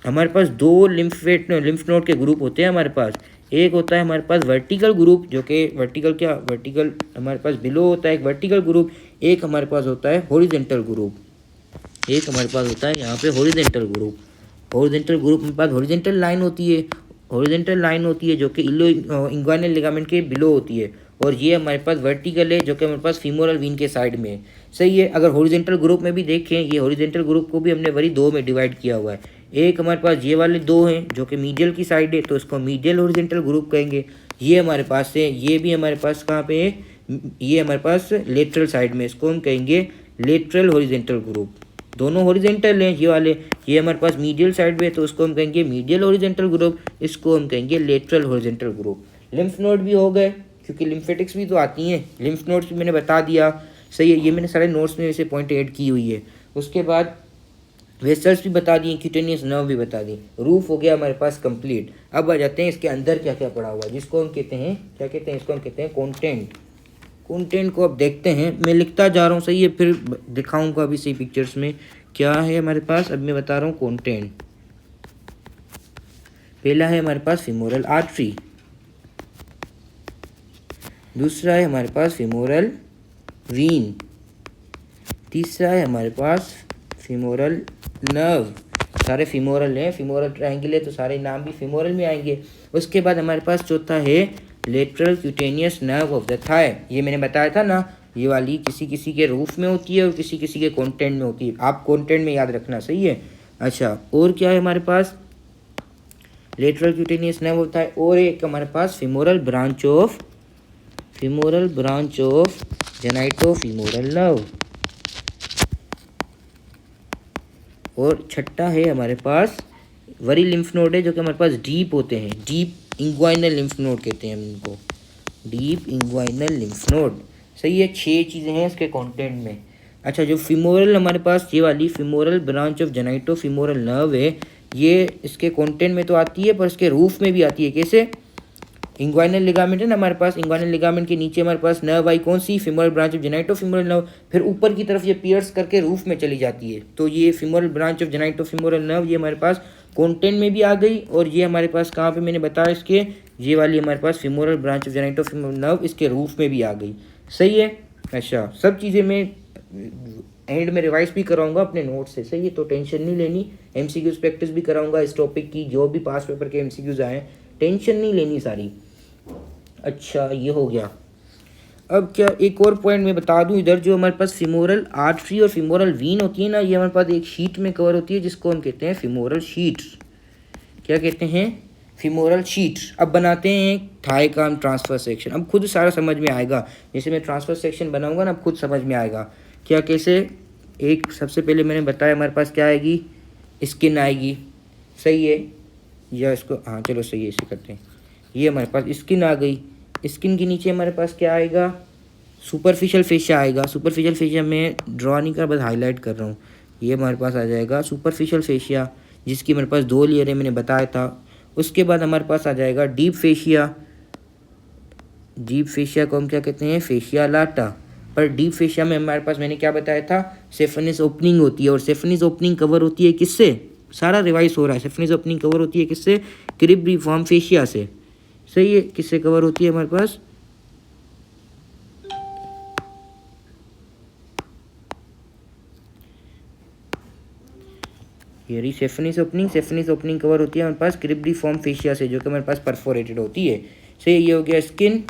S1: हमारे पास दो लिम्फ नोड के ग्रुप होते हैं हमारे पास। एक होता है हमारे पास वर्टिकल ग्रुप, जो कि वर्टिकल हमारे पास बिलो होता है एक वर्टिकल ग्रुप। एक हमारे पास होता है हॉरिजॉन्टल ग्रुप। एक हमारे पास होता है यहाँ पे हॉरिजॉन्टल ग्रुप। हॉरिजॉन्टल ग्रुप में पास हॉरिजॉन्टल लाइन होती है। हॉरिजॉन्टल लाइन होती है जो कि इलो इंग्वाइनल लिगामेंट के बिलो होती है। और ये हमारे पास वर्टिकल है जो कि हमारे पास फीमोरल वीन के साइड में है। सही है। अगर हॉरिजॉन्टल ग्रुप में भी देखें, ये हॉरिजॉन्टल ग्रुप को भी हमने वही दो में डिवाइड किया हुआ है। एक हमारे पास ये वाले दो हैं जो कि मीडियल की साइड है, तो इसको मीडियल हॉरिजॉन्टल ग्रुप कहेंगे। ये हमारे पास है, ये भी हमारे पास कहाँ पे है? ये हमारे पास लेटरल साइड में, इसको हम कहेंगे लेटरल हॉरिजॉन्टल ग्रुप। दोनों हॉरिजॉन्टल हैं ये वाले। ये हमारे पास मीडियल साइड में, तो उसको हम कहेंगे मीडियल हॉरिजॉन्टल ग्रुप, इसको हम कहेंगे lateral horizontal group. Lymph node भी हो गए, क्योंकि लिम्फेटिक्स भी तो आती हैं। लिम्फ नोड्स भी मैंने बता दिया। सही है। ये मैंने सारे नोट्स में वैसे पॉइंट ऐड की हुई है। उसके बाद वेसल्स भी बता दिए, क्यूटेनियस नर्व भी बता दी। रूफ हो गया हमारे पास कंप्लीट। अब आ जाते हैं इसके अंदर क्या क्या पड़ा हुआ है, जिसको हम कहते हैं, क्या कहते हैं इसको? हम कहते हैं कंटेंट। कंटेंट को अब देखते हैं। मैं लिखता जा रहा हूँ, सही है, फिर दिखाऊंगा अभी सही पिक्चर्स में क्या है हमारे पास। अब मैं बता रहा हूँ कंटेंट। पहला है हमारे पास फीमोरल आर्टरी। दूसरा है हमारे पास फीमोरल वीन। तीसरा है हमारे पास फीमोरल नर्व। सारे फीमोरल हैं, फीमोरल ट्रायंगल है तो सारे नाम भी फीमोरल में आएंगे। उसके बाद हमारे पास चौथा है lateral cutaneous nerve of the thigh. ये मैंने बताया था ना, ये वाली किसी किसी के रूफ में होती है और किसी किसी के कंटेंट में होती है। आप कंटेंट में याद रखना। सही है। अच्छा, और क्या है हमारे पास? लेटरल क्यूटेनियस नर्व होता है। और एक हमारे पास femoral branch of genitofemoral nerve. और छठा है हमारे पास वरी लिम्फ नोड है जो कि हमारे पास डीप होते हैं। डीप इंग्वाइनल लिम्फ नोड कहते हैं हम इनको, डीप इंग्वाइनल लिम्फ नोड। सही है। 6 चीज़ें हैं इसके कंटेंट में। अच्छा, जो फीमोरल हमारे पास ये वाली femoral branch of genitofemoral nerve है, ये इसके कंटेंट में तो आती है पर इसके रूफ में भी आती है। कैसे? इंग्वाइनल लिगामेंट है ना हमारे पास, इंग्वाइनल लिगामेंट के नीचे हमारे पास नर्व आई कौन सी? Femoral branch of genitofemoral nerve. फिर ऊपर की तरफ ये पियर्स करके रूफ में चली जाती है। तो ये femoral branch of genitofemoral nerve ये हमारे पास कंटेंट में भी आ गई। और ये हमारे पास कहाँ पे मैंने बताया इसके, ये वाली हमारे पास femoral branch of genitofemoral nerve इसके रूफ में भी आ गई। सही है। अच्छा, सब चीज़ें मैं एंड में रिवाइज भी कराऊंगा अपने नोट से। सही है, तो टेंशन नहीं लेनी। MCQs प्रैक्टिस भी कराऊंगा इस टॉपिक की, जो भी पास पेपर के MCQs आए, टेंशन नहीं लेनी सारी। अच्छा, ये हो गया। अब क्या एक और पॉइंट मैं बता दूं, इधर जो हमारे पास फीमोरल आर्टरी और फीमोरल वीन होती है ना, ये हमारे पास एक शीट में कवर होती है जिसको हम कहते हैं फीमोरल शीट। क्या कहते हैं? Femoral sheet. अब बनाते हैं थाई का हम ट्रांसफर सेक्शन। अब खुद सारा समझ में आएगा, जैसे मैं ट्रांसफर सेक्शन बनाऊंगा ना, अब खुद समझ में आएगा क्या कैसे। एक सबसे पहले मैंने बताया हमारे पास क्या आएगी, स्किन आएगी। सही है, या इसको हाँ चलो सही है, इसे करते हैं। ये हमारे पास स्किन आ गई। स्किन के नीचे हमारे पास क्या आएगा? सुपरफिशियल फेशिया आएगा। सुपरफिशियल फेशिया में ड्रॉ नहीं कर, बस हाईलाइट कर रहा हूँ। ये हमारे पास आ जाएगा सुपरफिशियल फेशिया, जिसकी हमारे पास 2 लेयर है, मैंने बताया था। उसके बाद हमारे पास आ जाएगा डीप फेशिया। डीप फेशिया को हम क्या कहते हैं? फेशिया लाटा। पर डीप फेशिया में हमारे पास मैंने क्या बताया था? सेफनिस ओपनिंग होती है। और सेफनिस ओपनिंग कवर होती है किससे? सारा रिवाइज हो रहा है। सेफनिस ओपनिंग कवर होती है किससे? क्रिब्रिफॉर्म फेशिया से। सही है। किससे कवर होती है हमारे पास? ये सेफनिस ओपनिंग कवर होती है हमारे पास क्रिब्रिफॉर्म फेशिया से, जो कि हमारे पास परफोरेटेड होती है। सही, ये हो गया स्किन,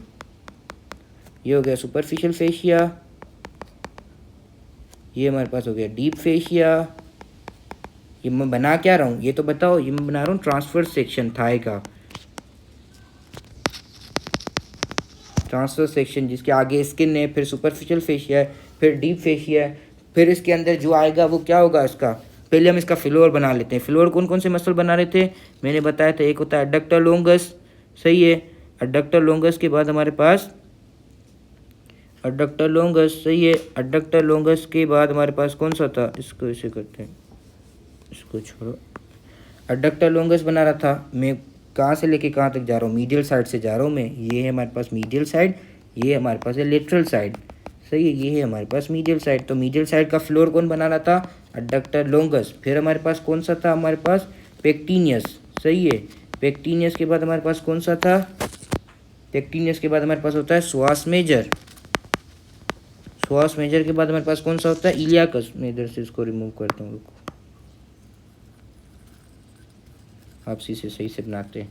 S1: ये हो गया सुपरफिशियल फेशिया, ये हमारे पास हो गया डीप फेशिया। ये मैं बना क्या रहा हूँ ये तो बताओ। ये मैं बना रहा हूँ ट्रांसफर सेक्शन थाई का, ट्रांसफर सेक्शन जिसके आगे स्किन है, फिर सुपरफिशियल फेशिया है, फिर डीप फेशिया है। फिर इसके अंदर जो आएगा वो क्या होगा इसका? पहले हम इसका फ्लोर बना लेते हैं। फ्लोर कौन कौन से मसल बना रहे थे? मैंने बताया था, एक होता है एडक्टर लोंगस। सही है। एडक्टर लॉन्गस के बाद हमारे पास एडक्टर लॉन्गस, सही है। एडक्टर लॉन्गस के बाद हमारे पास कौन सा था, इसको ऐसे करते हैं, इसको छोड़ो। एडक्टर लॉन्गस बना रहा था मैं, कहाँ से लेके कहाँ तक जा रहा हूँ, मीडियल साइड से जा रहा हूँ मैं। ये है हमारे पास मीडियल साइड, ये हमारे पास है लेटरल साइड, सही है। ये है हमारे पास मीडियल साइड। तो मीडियल साइड का फ्लोर कौन बना रहा था, एडक्टर लॉन्गस। फिर हमारे पास कौन सा था, हमारे पास पेक्टिनियस, सही है। पेक्टिनियस के बाद हमारे पास कौन सा था, पेक्टिनियस के बाद हमारे पास होता है श्वास मेजर। श्वास मेजर के बाद हमारे पास कौन सा होता है, इलियाकस। मैं इधर से इसको रिमूव करता हूँ, रुको, आप से सही से बनाते हैं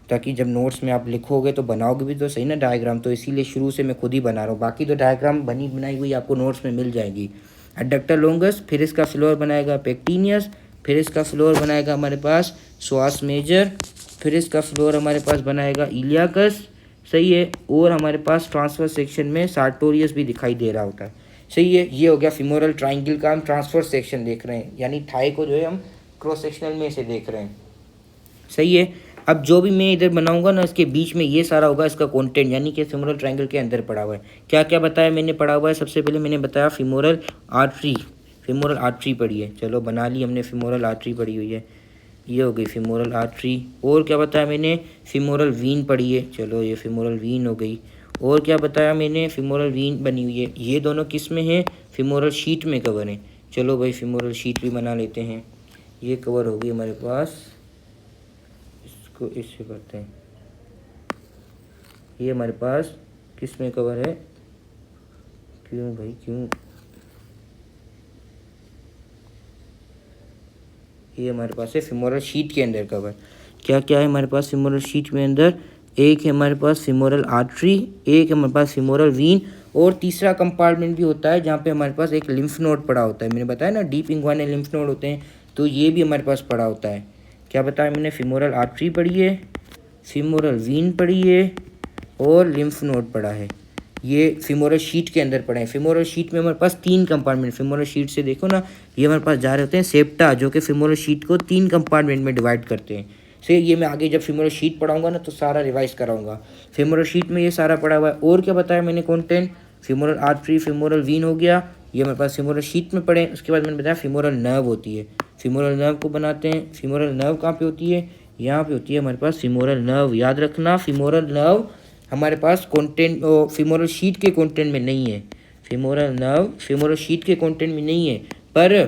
S1: ताकि जब नोट्स में आप लिखोगे तो बनाओगे भी तो सही ना डायग्राम। तो इसीलिए शुरू से मैं खुद ही बना रहा हूँ, बाकी तो डायग्राम बनी बनाई हुई आपको नोट्स में मिल जाएगी। एडक्टर लॉन्गस, फिर इसका फ्लोर बनाएगा पेक्टिनियस, फिर इसका फ्लोर बनाएगा हमारे पास श्वास मेजर, फिर इसका फ्लोर हमारे पास बनाएगा इलियाकस, सही है। और हमारे पास ट्रांसफर सेक्शन में सार्टोरियस भी दिखाई दे रहा होता है, सही है। ये हो गया फीमोरल ट्राइंगल का हम ट्रांसफर सेक्शन देख रहे हैं, यानी थाई को जो है हम क्रॉस सेक्शनल में से देख रहे हैं, सही है। अब जो भी मैं इधर बनाऊंगा ना, इसके बीच में ये सारा होगा इसका कंटेंट, यानी कि फीमोरल ट्रायंगल के अंदर पड़ा हुआ है। क्या क्या बताया मैंने, पड़ा हुआ है सबसे पहले मैंने बताया फीमोरल आर्टरी, फीमोरल आर्टरी पड़ी है, चलो बना ली हमने, फीमोरल आर्टरी पड़ी हुई है, ये हो गई फीमोरल आर्टरी। और क्या बताया मैंने, फीमोरल वीन पड़ी है, चलो ये फीमोरल वीन हो गई। और क्या बताया मैंने, फीमोरल वीन बनी हुई है। ये दोनों किस में है, फीमोरल शीट में कवर है। चलो भाई फीमोरल शीट भी बना लेते हैं, ये कवर होगी हमारे पास, इसको इससे करते हैं। ये हमारे पास किस में कवर है, क्यों भाई क्यों, ये हमारे पास है फीमोरल शीट के अंदर कवर। क्या क्या है हमारे पास फीमोरल शीट में अंदर, एक है हमारे पास फीमोरल आर्टरी, एक है हमारे पास फीमोरल वीन, और तीसरा कंपार्टमेंट भी होता है जहाँ पे हमारे पास एक लिम्फ नोड पड़ा होता है। मैंने बताया ना डीप इंग्वाइनल लिम्फ नोड होते हैं, तो ये भी हमारे पास पड़ा होता है। क्या बताया मैंने, फीमोरल आर्टरी पड़ी है, फीमोरल वीन पड़ी है, और लिम्फ नोड पड़ा है। ये फीमोरल शीट के अंदर पड़े हैं। फीमोरल शीट में हमारे पास 3 कंपार्टमेंट, फीमोरल शीट से देखो ना, ये हमारे पास जा रहे होते हैं सेप्टा, जो कि फीमोरल शीट को 3 कंपार्टमेंट में डिवाइड करते हैं। से ये मैं आगे जब फीमोरल शीट पढ़ाऊंगा ना तो सारा रिवाइज कराऊंगा। फीमोरल शीट में ये सारा पड़ा हुआ है। और क्या बताया मैंने content, femoral artery, femoral vein हो गया, ये हमारे पास फीमोरल शीट में पड़े। उसके बाद मैंने बताया फीमोरल नर्व होती है, फीमोरल नर्व को बनाते हैं। फीमोरल नर्व कहाँ पे होती है, यहाँ पे होती है हमारे पास फीमोरल नर्व। याद रखना फीमोरल नर्व हमारे पास कंटेंट फीमोरल शीट के कंटेंट में नहीं है, फीमोरल नर्व फीमोरल शीट के कंटेंट में नहीं है, पर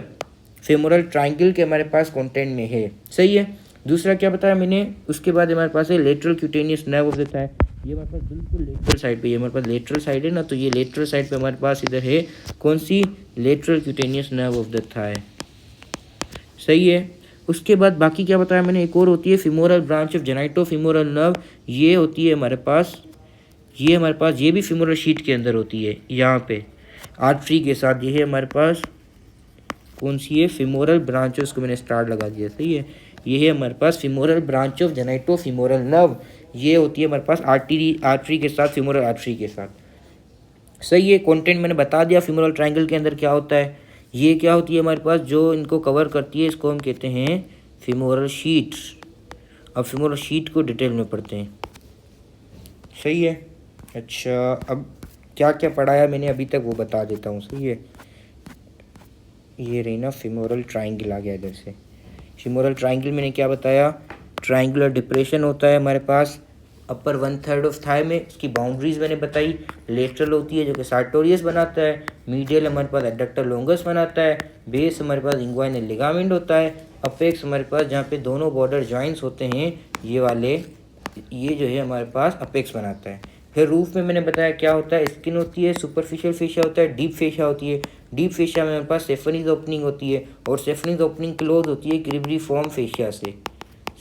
S1: फीमोरल ट्रायंगल के हमारे पास कंटेंट में है, सही है। दूसरा क्या बताया मैंने, उसके बाद हमारे पास है lateral cutaneous nerve of the thigh. ये हमारे पास बिल्कुल लेटरल साइड पे, ये हमारे पास लेटरल साइड है ना, तो ये लेटरल साइड पे हमारे पास इधर है कौन सी, lateral cutaneous nerve of the thigh, सही है। उसके बाद बाकी क्या बताया मैंने, एक और होती है femoral branch of genito femoral nerve, ये होती है हमारे पास, ये हमारे पास ये भी फीमोरल शीट के अंदर होती है, यहाँ पे आर्टरी के साथ। ये है हमारे पास कौन सी है, फीमोरल ब्रांच, उसको मैंने स्टार लगा दिया, सही है। ये है हमारे पास femoral branch of genito femoral nerve, ये होती है हमारे पास आर्टरी के साथ, फीमोरल आर्टरी के साथ, सही है। कंटेंट मैंने बता दिया फीमोरल ट्रायंगल के अंदर क्या होता है। ये क्या होती है हमारे पास, जो इनको कवर करती है, इसको हम कहते हैं फीमोरल शीट। अब फीमोरल शीट को डिटेल में पढ़ते हैं, सही है। अच्छा, अब क्या क्या पढ़ाया मैंने अभी तक वो बता देता हूँ, सही है। ये रही ना फीमोरल ट्रायंगल आ गया इधर से। फीमोरल ट्रायंगल मैंने क्या बताया, ट्रायंगुलर डिप्रेशन होता है हमारे पास अपर 1/3 ऑफ थाई में, इसकी बाउंड्रीज मैंने बताई। लेटरल होती है जो कि सार्टोरियस बनाता है, मीडियल हमारे पास एडक्टर लॉन्गस बनाता है, बेस हमारे पास इंग्वाइनल लिगामेंट होता है, अपेक्स हमारे पास जहाँ पे दोनों बॉर्डर जॉइंट्स होते हैं ये वाले, ये जो है हमारे पास अपेक्स बनाता है। फिर रूफ में मैंने बताया क्या होता है, स्किन होती है, सुपरफिशियल फेशिया होता है, डीप फेशिया होती है। डीप फेशिया में हमारे पास सेफनीज ओपनिंग होती है, और सेफनीज ओपनिंग क्लोज होती है ग्रिवरीफॉर्म फेशिया से,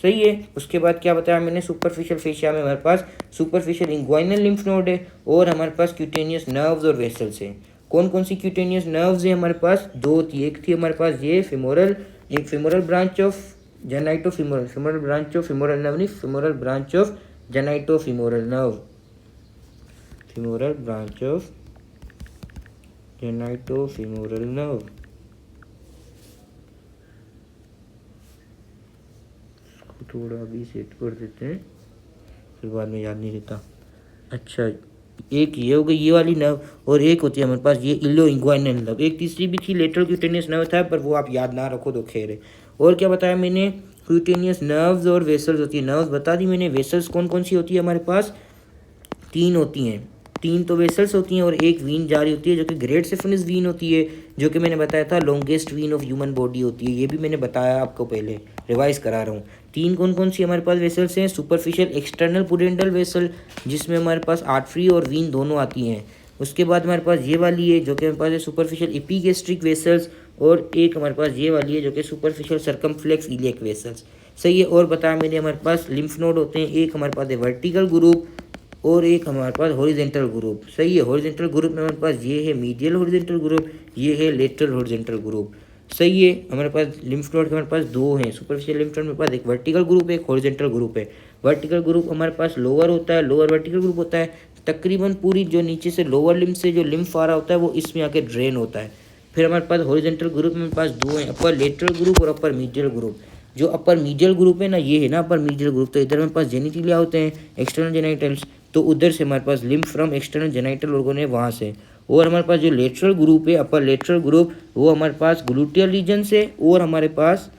S1: सही है। उसके बाद क्या बताया मैंने, सुपरफिशियल फेशिया में हमारे पास सुपरफिशियल इंग्वाइनल लिम्फ नोड है, और हमारे पास क्यूटेनियस नर्व्स और वेसल्स हैं। कौन कौन सी क्यूटेनियस नर्व्स है हमारे पास, 2 थी। एक थी हमारे पास ये फीमोरल, एक femoral branch of genito femoral, femoral branch of femoral nerve नहीं, femoral branch of genito femoral nerve, femoral branch of genito femoral nerve. थोड़ा भी सेट कर देते हैं, फिर बाद में याद नहीं रहता। अच्छा, एक ये हो गई ये वाली नर्व, और एक होती है हमारे पास ये इलो इंग्वाइनल नर्व। एक तीसरी भी थी लेटरल क्यूटेनियस नर्व था, पर वो आप याद ना रखो तो खैर है। और क्या बताया मैंने, क्यूटेनियस नर्व्स और वेसल्स होती है। नर्व्स बता दी मैंने, वेसल्स कौन कौन सी होती है हमारे पास, 3 होती हैं। 3 तो वेसल्स होती हैं और एक वीन जारी होती है जो कि ग्रेट सिफिलिस वीन होती है, जो कि मैंने बताया था longest vein of human body होती है। ये भी मैंने बताया आपको पहले, रिवाइज करा रहा हूँ। 3 कौन कौन सी हमारे पास वेसल्स हैं, सुपरफिशियल एक्सटर्नल पुडेंटल वेसल, जिसमें हमारे पास आर्टरी और वीन दोनों आती हैं। उसके बाद हमारे पास ये वाली है जो कि हमारे पास है सुपरफिशियल एपिगेस्ट्रिक वेसल्स, और एक हमारे पास ये वाली है जो कि सुपरफिशियल सर्कमफ्लेक्स इलियक वेसल्स। सही है। और बताया मैंने हमारे पास लिम्फ नोड होते हैं, एक हमारे पास है वर्टिकल ग्रुप और एक हमारे पास हॉरिजेंटल ग्रुप। सही है। हॉरिजेंटल ग्रुप में हमारे पास ये है मीडियल हॉरिजेंटल ग्रुप, ये है लेटरल हॉरिजेंटल ग्रुप। सही है। हमारे पास लिम्फ नोड के हमारे पास 2 हैं, सुपरफिशियल लिम्फ नोड में पास एक वर्टिकल ग्रुप है, एक हॉरिजेंटल ग्रुप है। वर्टिकल ग्रुप हमारे पास लोअर होता है, लोअर वर्टिकल ग्रुप होता है। तकरीबन पूरी जो नीचे से लोअर लिम्फ से जो लिम्फ आ रहा होता है वो इसमें आके ड्रेन होता है। फिर हमारे पास हॉरिजेंटल ग्रुप में हमारे पास 2 हैं, अपर लेटरल ग्रुप और अपर मीडियल ग्रुप। जो अपर मीडियल ग्रुप है ना, ये है ना अपर मीडियल ग्रुप, तो इधर हमारे पास जेनिटिलिया होते हैं, एक्सटर्नल जेनाइटल्स, तो उधर से हमारे पास lymph from external genital organ है वहाँ से। और हमारे पास जो लेटरल ग्रुप है, अपर लेटरल ग्रुप, वो हमारे पास ग्लूटियल रीजन से, और हमारे पास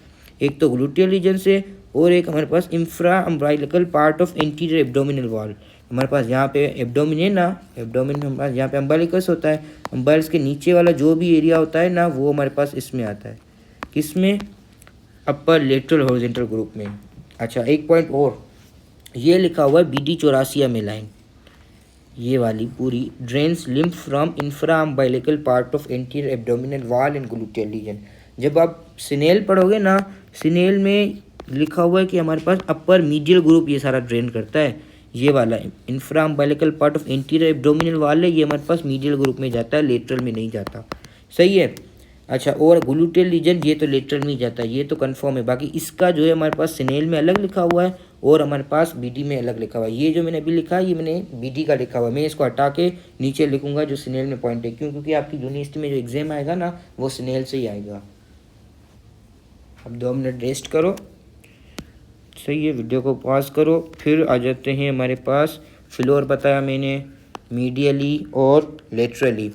S1: एक तो ग्लूटियल रीजन से और एक हमारे पास infra umbilical part of anterior abdominal wall. हमारे पास यहाँ पे एब्डोमिन है ना, एब्डोमिन में हमारे पास यहाँ पे अम्बालिकस होता है, अम्बालिकस के नीचे वाला जो भी एरिया होता है ना वो हमारे पास इसमें आता है, किसमें, अपर लेटरल हॉरिजॉन्टल ग्रुप में। अच्छा, एक पॉइंट और, ये लिखा हुआ है BD चौरासिया में लाइन, ये वाली पूरी drains lymph from infra umbilical part of anterior abdominal wall and gluteal region. जब आप सिनेल पढ़ोगे ना, सिनेल में लिखा हुआ है कि हमारे पास अपर मीडियल ग्रुप ये सारा ड्रेन करता है। ये वाला infra umbilical part of anterior abdominal wall है, ये हमारे पास मीडियल ग्रुप में जाता है, लेटरल में नहीं जाता। सही है। अच्छा, और ग्लूटियल रीजन ये तो लेटरल में ही जाता है, ये तो कंफर्म है। बाकी इसका जो है हमारे पास सिनेल में अलग लिखा हुआ है और हमारे पास BD में अलग लिखा हुआ है। ये जो मैंने अभी लिखा है ये मैंने BD का लिखा हुआ है, मैं इसको हटा के नीचे लिखूंगा जो सिनेल में पॉइंट है, क्यों, क्योंकि आपकी यूनिवर्सिटी में जो एग्जाम आएगा ना वो सिनेल से ही आएगा। अब 2 मिनट रेस्ट करो। सही है, वीडियो को पॉज करो। फिर आ जाते हैं हमारे पास, फ्लोर बताया मैंने मीडियली और लेटरली।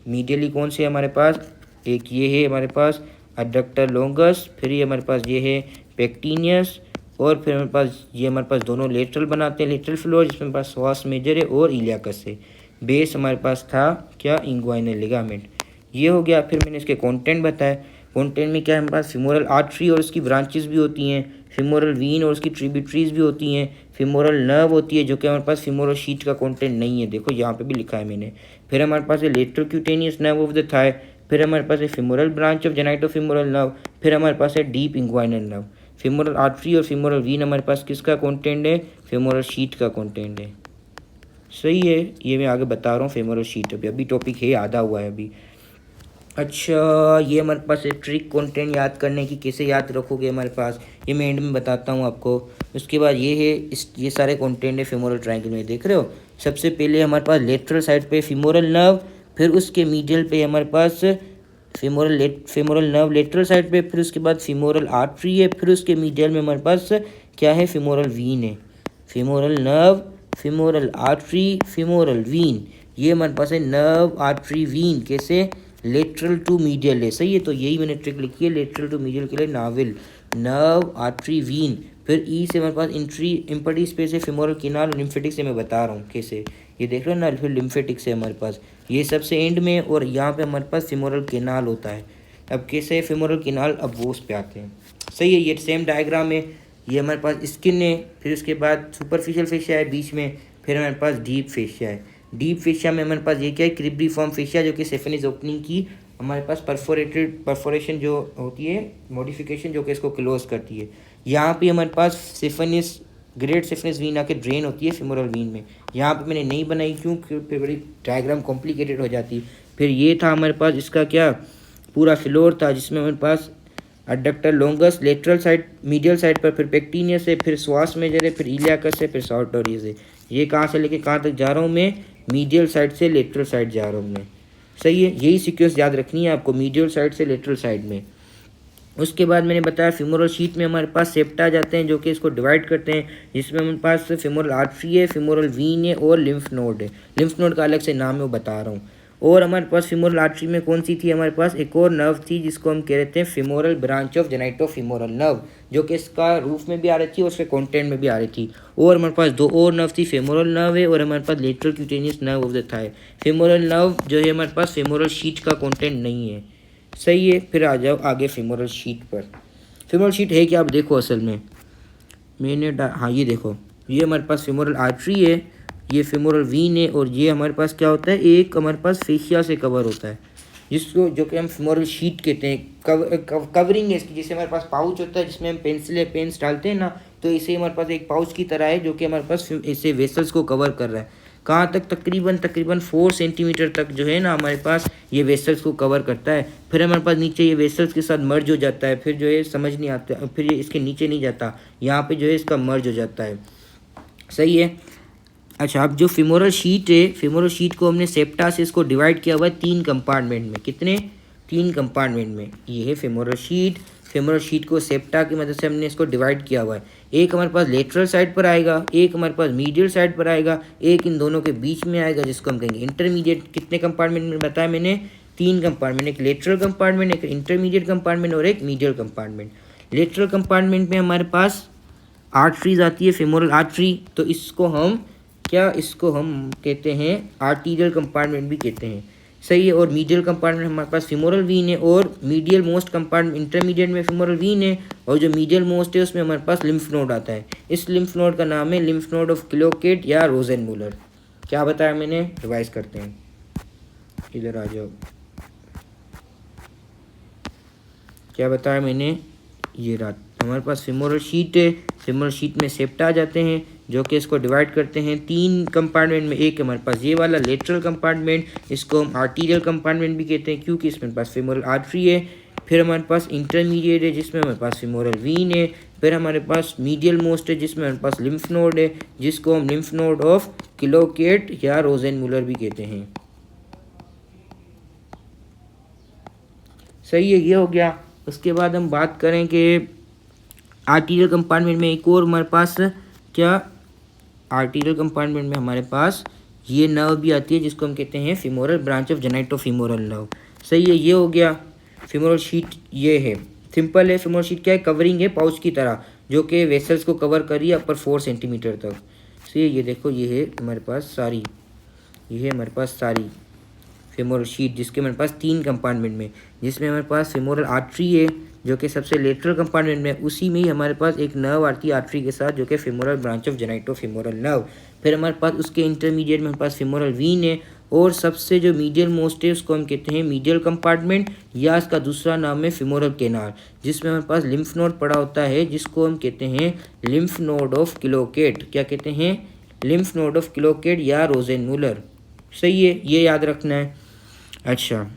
S1: मीडियली कौन से हमारे पास, एक ये है हमारे पास अडक्टर लॉन्गस, फिर ये हमारे पास ये है पेक्टिनियस, और फिर हमारे पास ये हमारे पास दोनों लेटरल बनाते हैं, लेटरल फ्लोर, जिसमें हमारे पास सॉस मेजर है और इलियाकस है। बेस हमारे पास था क्या, इंग्वाइनल लिगामेंट। ये हो गया। फिर मैंने इसके कंटेंट बताया, कंटेंट में क्या है हमारे पास, फिमोरल आर्टरी और उसकी ब्रांचेस भी होती हैं, फिमोरल वीन और उसकी ट्रिब्यूटरीज भी होती हैं, फिमोरल नर्व होती है जो कि हमारे पास फिमोरल शीट का कंटेंट नहीं है, देखो यहाँ पे भी लिखा है मैंने। फिर हमारे पास है lateral cutaneous nerve of the thigh, फिर हमारे पास है femoral branch of genitofemoral nerve, फिर हमारे पास है deep inguinal nerve. Femoral artery और फिमोरल वीन हमारे पास किसका कंटेंट है, फिमोरल शीट का कंटेंट है। सही है, ये मैं आगे बता रहा हूँ फेमोरल शीट, अभी टॉपिक है, आधा हुआ है अभी। अच्छा, ये हमारे पास एक ट्रिक कंटेंट याद करने की, कैसे याद रखोगे हमारे पास, ये मैं एंड में बताता हूँ आपको। उसके बाद ये है ये सारे कंटेंट है फेमोरल ट्रायंगल में, देख रहे हो। सबसे पहले हमारे पास लेटरल साइड पे फेमोरल नर्व, फिर उसके मीडियल पे हमारे पास फेमोरल नर्व लेटरल साइड पे, फिर उसके बाद फेमोरल आर्टरी है, फिर उसके मीडियल में हमारे पास क्या है, फेमोरल वीन है। Femoral nerve, femoral artery, femoral vein, ये हमारे पास है नर्व आर्टरी वीन, कैसे, लेटरल टू मीडियल है। सही है, तो यही मैंने ट्रिक लिखी है लेटरल टू मीडियल के लिए, नाविल, नर्व आर्टरी वीन। फिर ई से हमारे पास इंट्री इम्पटी स्पेस है, फेमोरल किनाल, लिम्फेटिक से मैं बता रहा हूँ कैसे, ये देख लो ना। फिर लिम्फेटिक से हमारे पास ये सबसे एंड में, और यहाँ पे हमारे पास फेमोरल केनाल होता है। अब कैसे फेमोरल केनाल, अब वो उस पे आते हैं। सही है, ये सेम डायग्राम है। ये हमारे पास स्किन है, फिर उसके बाद सुपरफिशियल फेशिया है बीच में, फिर हमारे पास डीप फेशिया है। डीप फेशिया में हमारे पास ये क्या है, क्रिब्रीफॉर्म फेशिया, जो कि सेफेनिस ओपनिंग की हमारे पास परफोरेशन जो होती है, मॉडिफिकेशन जो कि इसको क्लोज करती है। यहाँ पे हमारे पास सेफेनिस, ग्रेट सेफेनिस वीन आके ड्रेन होती है फेमोरल वीन में। यहाँ पे मैंने नहीं बनाई, क्यों, क्योंकि बड़ी डायग्राम कॉम्प्लिकेटेड हो जाती। फिर ये था हमारे पास इसका क्या, पूरा फ्लोर था, जिसमें हमारे पास adductor longus lateral side, medial side पर, फिर पेक्टिनियस है, फिर स्वास मेजर है, फिर इलियाकस है, फिर सार्टोरियस है। ये कहाँ से लेके कहाँ तक जा रहा हूँ मैं, मीडियल साइड से लेटरल साइड जा रहा हूँ मैं। सही है, यही सीक्वेंस याद रखनी है आपको, मीडियल साइड से लेटरल साइड में। उसके बाद मैंने बताया फेमोरल शीट में हमारे पास सेप्टा आ जाते हैं जो कि इसको डिवाइड करते हैं, जिसमें हमारे पास फेमोरल आर्टरी है, फेमोरल वीन है और लिम्फ नोड है। लिम्फ नोड का अलग से नाम है, वो बता रहा हूँ। और हमारे पास फेमोरल आर्टरी में कौन सी थी, हमारे पास एक और नर्व थी जिसको हम कह रहे थे फेमोरल ब्रांच ऑफ जेनाइटोफेमोरल नर्व, जो कि इसका रूफ में भी आ रही थी और उसके कंटेंट में भी आ रही थी। और हमारे पास दो और नर्व थी, फेमोरल नर्व है और हमारे पास lateral cutaneous nerve of the thigh. Femoral nerve जो है हमारे पास फेमोरल शीट का कंटेंट नहीं है। सही है, फिर आ जाओ आगे फेमोरल शीट पर। फेमोरल शीट है क्या, आप देखो असल में हाँ ये देखो, ये हमारे पास फेमोरल आर्टरी है, ये फेमोरल वीन है और ये हमारे पास क्या होता है, एक हमारे पास फेशिया से कवर होता है जिसको जो कि हम फेमोरल शीट कहते हैं। कवरिंग है इसकी, जैसे हमारे पास पाउच होता है जिसमें हम पेंसिल या पेन्स डालते हैं ना, तो इसे हमारे पास एक पाउच की तरह है जो कि हमारे पास इसे वेसल्स को कवर कर रहा है। कहाँ तक, तकरीबन 4 सेंटीमीटर तक जो है ना हमारे पास ये वेसल्स को कवर करता है। फिर हमारे पास नीचे ये वेसल्स के साथ मर्ज हो जाता है, फिर जो है समझ नहीं आता, फिर ये इसके नीचे नहीं जाता, यहाँ पे जो है इसका मर्ज हो जाता है। सही है। अच्छा, अब जो फेमोरल शीट है, फेमोरल शीट को हमने सेप्टा से इसको डिवाइड किया हुआ है 3 कंपार्टमेंट में। कितने, 3 कंपार्टमेंट में। ये है फेमोरल शीट। फेमोरल शीट को सेप्टा की मदद से हमने इसको डिवाइड किया हुआ है। एक हमारे पास लेटरल साइड पर आएगा, एक हमारे पास मीडियल साइड पर आएगा, एक इन दोनों के बीच में आएगा जिसको हम कहेंगे इंटरमीडिएट। कितने कंपार्टमेंट में बताया मैंने, 3 कंपार्टमेंट, एक लेटरल कंपार्टमेंट, एक इंटरमीडिएट कंपार्टमेंट और एक मीडियल कंपार्टमेंट। लेटरल कंपार्टमेंट में हमारे पास आर्टरीज आती है, फेमोरल आर्टरी, तो इसको हम इसको हम कहते हैं आर्टीरियल कंपार्टमेंट भी कहते हैं। सही है। और मीडियल कंपार्टमेंट हमारे पास फेमोरल वीन है और मीडियल मोस्ट कंपार्टमेंट इंटरमीडिएट में फेमोरल वीन है और जो मीडियल मोस्ट है उसमें हमारे पास लिम्फ नोड आता है। इस लिम्फ नोड का नाम है लिम्फ नोड ऑफ क्लोकेट या रोजेनमुलर। क्या बताया मैंने, रिवाइज करते हैं, इधर आ जाओ। क्या बताया मैंने, ये रात हमारे पास फेमोरल शीट है, फेमोरल शीट में सेप्टा आ जाते हैं जो कि इसको डिवाइड करते हैं 3 कंपार्टमेंट में। एक हमारे पास ये वाला लेटरल कंपार्टमेंट, इसको हम आर्टीरियल कंपार्टमेंट भी कहते हैं क्योंकि इसमें पास फेमोरल आर्टरी है। फिर हमारे पास इंटरमीडिएट है जिसमें हमारे पास फेमोरल वीन है। फिर हमारे पास मीडियल मोस्ट है जिसमें हमारे पास लिम्फ नोड है जिसको हम लिम्फ नोड ऑफ क्लोकेट या रोजेनमुलर भी कहते हैं। सही है, ये हो गया। उसके बाद हम बात करें कि आर्टीरियल कंपार्टमेंट में एक और हमारे पास क्या, आर्टीरियल कंपार्टमेंट में हमारे पास ये नर्व भी आती है जिसको हम कहते हैं फेमोरल ब्रांच ऑफ जेनाइटोफेमोरल नर्व। सही है, ये हो गया। फेमोरल शीट ये है, सिंपल है। फेमोरल शीट क्या है, कवरिंग है पाउच की तरह जो कि वेसल्स को कवर कर रही है अपर 4 सेंटीमीटर तक। सही है, ये देखो, ये है हमारे पास सारी, ये है हमारे पास सारी फेमोरल शीट जिसके हमारे पास 3 कंपार्टमेंट में, जिसमें हमारे पास फेमोरल आर्टरी है जो कि सबसे लेटरल कंपार्टमेंट में, उसी में ही हमारे पास एक नर्व आती है आर्टरी के साथ जो कि फेमोरल ब्रांच ऑफ जेनाइटोफेमोरल नर्व। फिर हमारे पास उसके इंटरमीडिएट में हमारे पास फेमोरल वीन है और सबसे जो मीडियल मोस्ट है उसको हम कहते हैं मीडियल कंपार्टमेंट या इसका दूसरा नाम है फेमोरल केनाल, जिसमें हमारे पास लिम्फ नोड पड़ा होता है जिसको हम कहते हैं लिम्फ नोड ऑफ क्लोकेट। क्या कहते हैं, लिम्फ नोड ऑफ क्लोकेट या रोजेनमुलर। सही है, ये याद रखना है। अच्छा,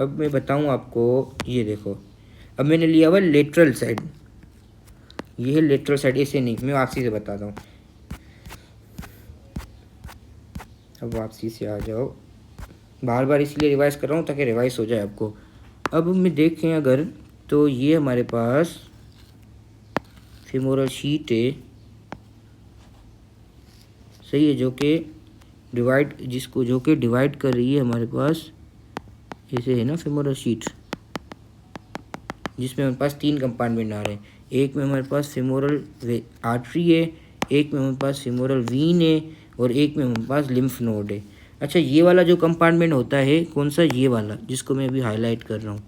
S1: अब मैं बताऊं आपको, ये देखो, अब मैंने लिया हुआ लेटरल साइड, ये है लेटरल साइड, ऐसे नहीं, मैं वापसी से बताता हूँ। अब वापसी से आ जाओ, बार बार इसलिए रिवाइज कर रहा हूँ ताकि रिवाइज हो जाए आपको। अब मैं देखें अगर, तो ये हमारे पास फेमोरल शीट है, सही है, जो कि डिवाइड, जिसको जो कि डिवाइड कर रही है हमारे पास, ऐसे है ना फेमोरल शीट, जिसमें हमारे पास 3 कंपार्टमेंट आ रहे हैं। एक में हमारे पास फेमोरल आर्टरी है, एक में हमारे पास फेमोरल वीन है और एक में हमारे पास लिम्फ नोड है। अच्छा, ये वाला जो कंपार्टमेंट होता है कौन सा, ये वाला जिसको मैं अभी हाईलाइट कर रहा हूँ,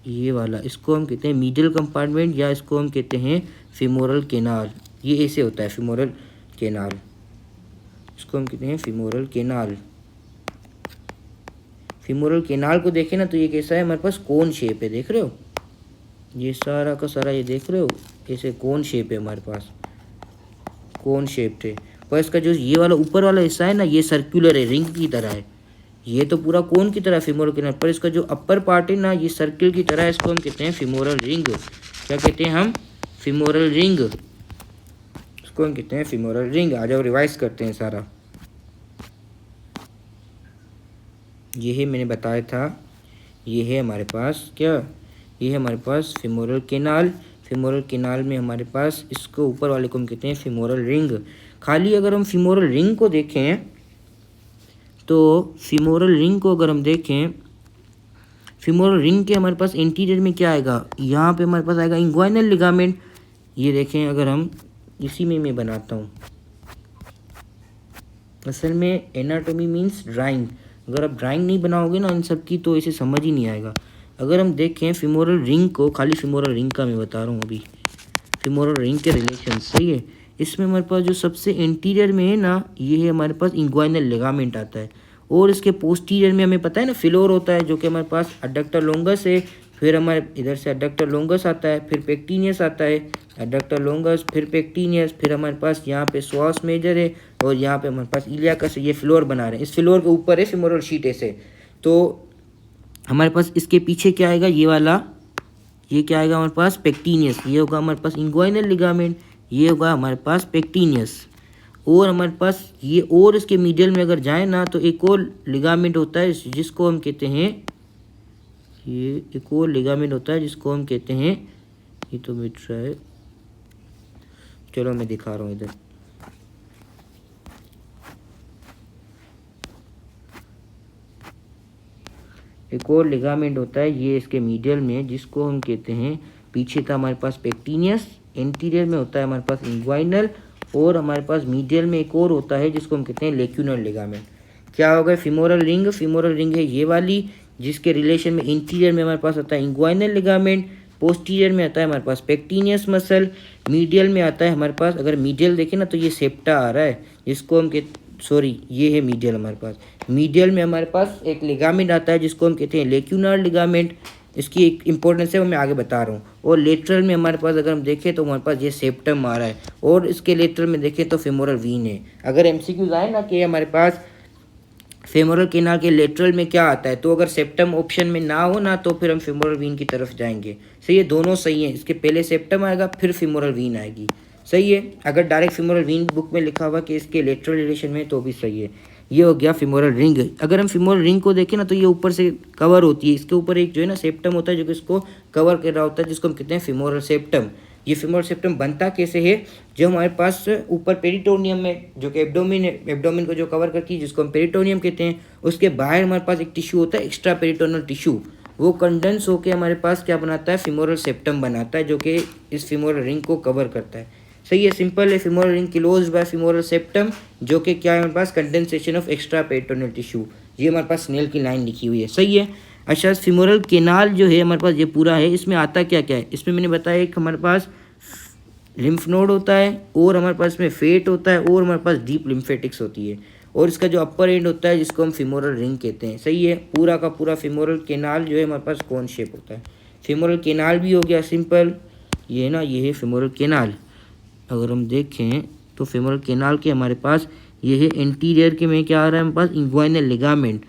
S1: ये वाला, इसको हम कहते हैं मिडिल कंपार्टमेंट या इसको हम कहते हैं फेमोरल केनाल। ये ऐसे होता है फेमोरल केनाल, इसको हम कहते हैं फेमोरल केनाल। फेमोरल केनाल को देखें ना तो ये कैसा है, हमारे पास कोन शेप है, देख रहे हो, ये सारा का सारा, ये देख रहे हो, ऐसे कोन शेप है हमारे पास, कोन शेप है। पर इसका जो ये वाला ऊपर वाला हिस्सा है ना, ये सर्कुलर है, रिंग की तरह है। ये तो पूरा कोन की तरह फेमोरल केनाल, पर इसका जो अपर पार्ट है ना, ये सर्किल की तरह है, इसको हम कहते हैं फेमोरल रिंग। क्या कहते हैं हम, फेमोरल रिंग, इसको हम कहते हैं फेमोरल रिंग। आ जाओ रिवाइज करते हैं सारा। ये है मैंने बताया था ये है हमारे पास क्या, ये है हमारे पास फेमोरल केनाल। फेमोरल केनाल में हमारे पास इसको ऊपर वाले को हम कहते हैं फेमोरल रिंग। खाली अगर हम फेमोरल रिंग को देखें तो फेमोरल रिंग को अगर हम देखें, फेमोरल रिंग के हमारे पास इंटीरियर में क्या आएगा, यहाँ पे हमारे पास आएगा इंग्वाइनल लिगामेंट। ये देखें, अगर हम इसी में मैं बनाता हूँ, असल में एनाटोमी मीन्स ड्राइंग। अगर आप ड्राइंग नहीं बनाओगे ना इन सब की तो इसे समझ ही नहीं आएगा। अगर हम देखें फेमोरल रिंग को, खाली फेमोरल रिंग का मैं बता रहा हूँ अभी, फेमोरल रिंग के रिलेशन, सही है। इसमें हमारे पास जो सबसे इंटीरियर में है ना, ये है हमारे पास इंग्वाइनल लिगामेंट आता है। और इसके पोस्टीरियर में हमें पता है ना फिलोर होता है, जो कि हमारे पास अडक्टर लोंगस है। फिर हमारे इधर से अडक्टर लोंगस आता है, फिर पेक्टिनियस आता है, अडक्टर लोंगस, फिर पेक्टिनियस, फिर हमारे पास यहाँ पे स्वास मेजर है, और यहाँ पे हमारे पास इलियाकस है। ये फ्लोर बना रहे हैं, इस फ्लोर के ऊपर है फेमोरल शीट ऐसे। तो हमारे पास इसके पीछे क्या आएगा, ये वाला, ये क्या आएगा हमारे पास पेक्टिनियस। ये होगा हमारे पास इंग्वाइनल लिगामेंट, ये होगा हमारे पास पेक्टिनियस। और हमारे पास ये, और इसके मीडियल में अगर जाए ना तो एक और लिगामेंट होता है जिसको हम कहते हैं, ये एक और लिगामेंट होता है जिसको हम कहते हैं, ये तो मिट रहा है, चलो मैं दिखा रहा हूँ इधर। एक और लिगामेंट होता है ये इसके मीडियल में, जिसको हम कहते हैं, पीछे था हमारे पास पेक्टिनियस, इंटीरियर में होता है हमारे पास इंग्वाइनल, और हमारे पास मीडियल में एक और होता है जिसको हम कहते हैं लेक्यूनल लिगामेंट। क्या होगा फेमोरल रिंग, फेमोरल रिंग है ये वाली, जिसके रिलेशन में इंटीरियर में हमारे पास आता है इंग्वाइनल लिगामेंट, पोस्टीरियर में आता है हमारे पास पेक्टिनियस मसल, मीडियल में आता है हमारे पास, अगर मीडियल देखें ना तो ये सेप्टा आ रहा है, जिसको हम सॉरी ये है मीडियल हमारे पास। मीडियल में हमारे पास एक लिगामेंट आता है जिसको हम कहते हैं लेक्यूनर लिगामेंट। इसकी एक इंपॉर्टेंस है वो मैं आगे बता रहा हूँ। और लेटरल में हमारे पास अगर हम देखें तो हमारे पास ये सेप्टम आ रहा है, और इसके लेटरल में देखें तो फेमोरल वीन है। अगर एमसीक्यूज आए ना कि हमारे पास फेमोरल केनाल के लेटरल में क्या आता है, तो अगर सेप्टम ऑप्शन में ना हो ना तो फिर हम फेमोरल वीन की तरफ जाएंगे। सही है, दोनों सही है, इसके पहले सेप्टम आएगा फिर फेमोरल वीन आएगी। सही है, अगर डायरेक्ट फेमोरल वीन बुक में लिखा हुआ कि इसके लेटरल रिलेशन में तो भी सही है। ये हो गया फेमोरल रिंग। अगर हम फेमोरल रिंग को देखें ना तो ये ऊपर से कवर होती है, इसके ऊपर एक जो है ना सेप्टम होता है जो कि इसको कवर कर रहा होता है, जिसको हम कहते हैं फेमोरल सेप्टम। ये फेमोरल सेप्टम बनता कैसे है, जो हमारे पास ऊपर पेरिटोनियम में जो कि एब्डोमिन है, एब्डोमिन को जो कवर करती है जिसको हम पेरिटोनियम कहते हैं, उसके बाहर हमारे पास एक टिश्यू होता है एक्स्ट्रा पेरिटोनल टिश्यू, वो कंडेंस होकर हमारे पास क्या बनाता है, फेमोरल सेप्टम बनाता है, जो कि इस फेमोरल रिंग को कवर करता है। सही है, सिंपल है, femoral ring closed by femoral septum, जो कि क्या है हमारे पास, condensation of extra peritoneal tissue. ये हमारे पास स्नेल की लाइन लिखी हुई है। सही है। अच्छा, फेमोरल केनाल जो है हमारे पास ये पूरा है, इसमें आता क्या क्या है, इसमें मैंने बताया एक हमारे पास लिम्फ नोड होता है, और हमारे पास इसमें फेट होता है, और हमारे पास डीप लिम्फेटिक्स होती है, और इसका जो अपर एंड होता है जिसको हम फेमोरल रिंग कहते हैं। सही है, पूरा का पूरा फेमोरल केनाल जो है हमारे पास कौन शेप होता है। फेमोरल केनाल भी हो गया सिंपल, ये है ना, ये है फेमोरल केनाल। अगर हम देखें तो फेमोरल केनाल के हमारे पास ये है इंटीरियर के में क्या आ रहा है हमारे पास, इंग्वाइनल लिगामेंट।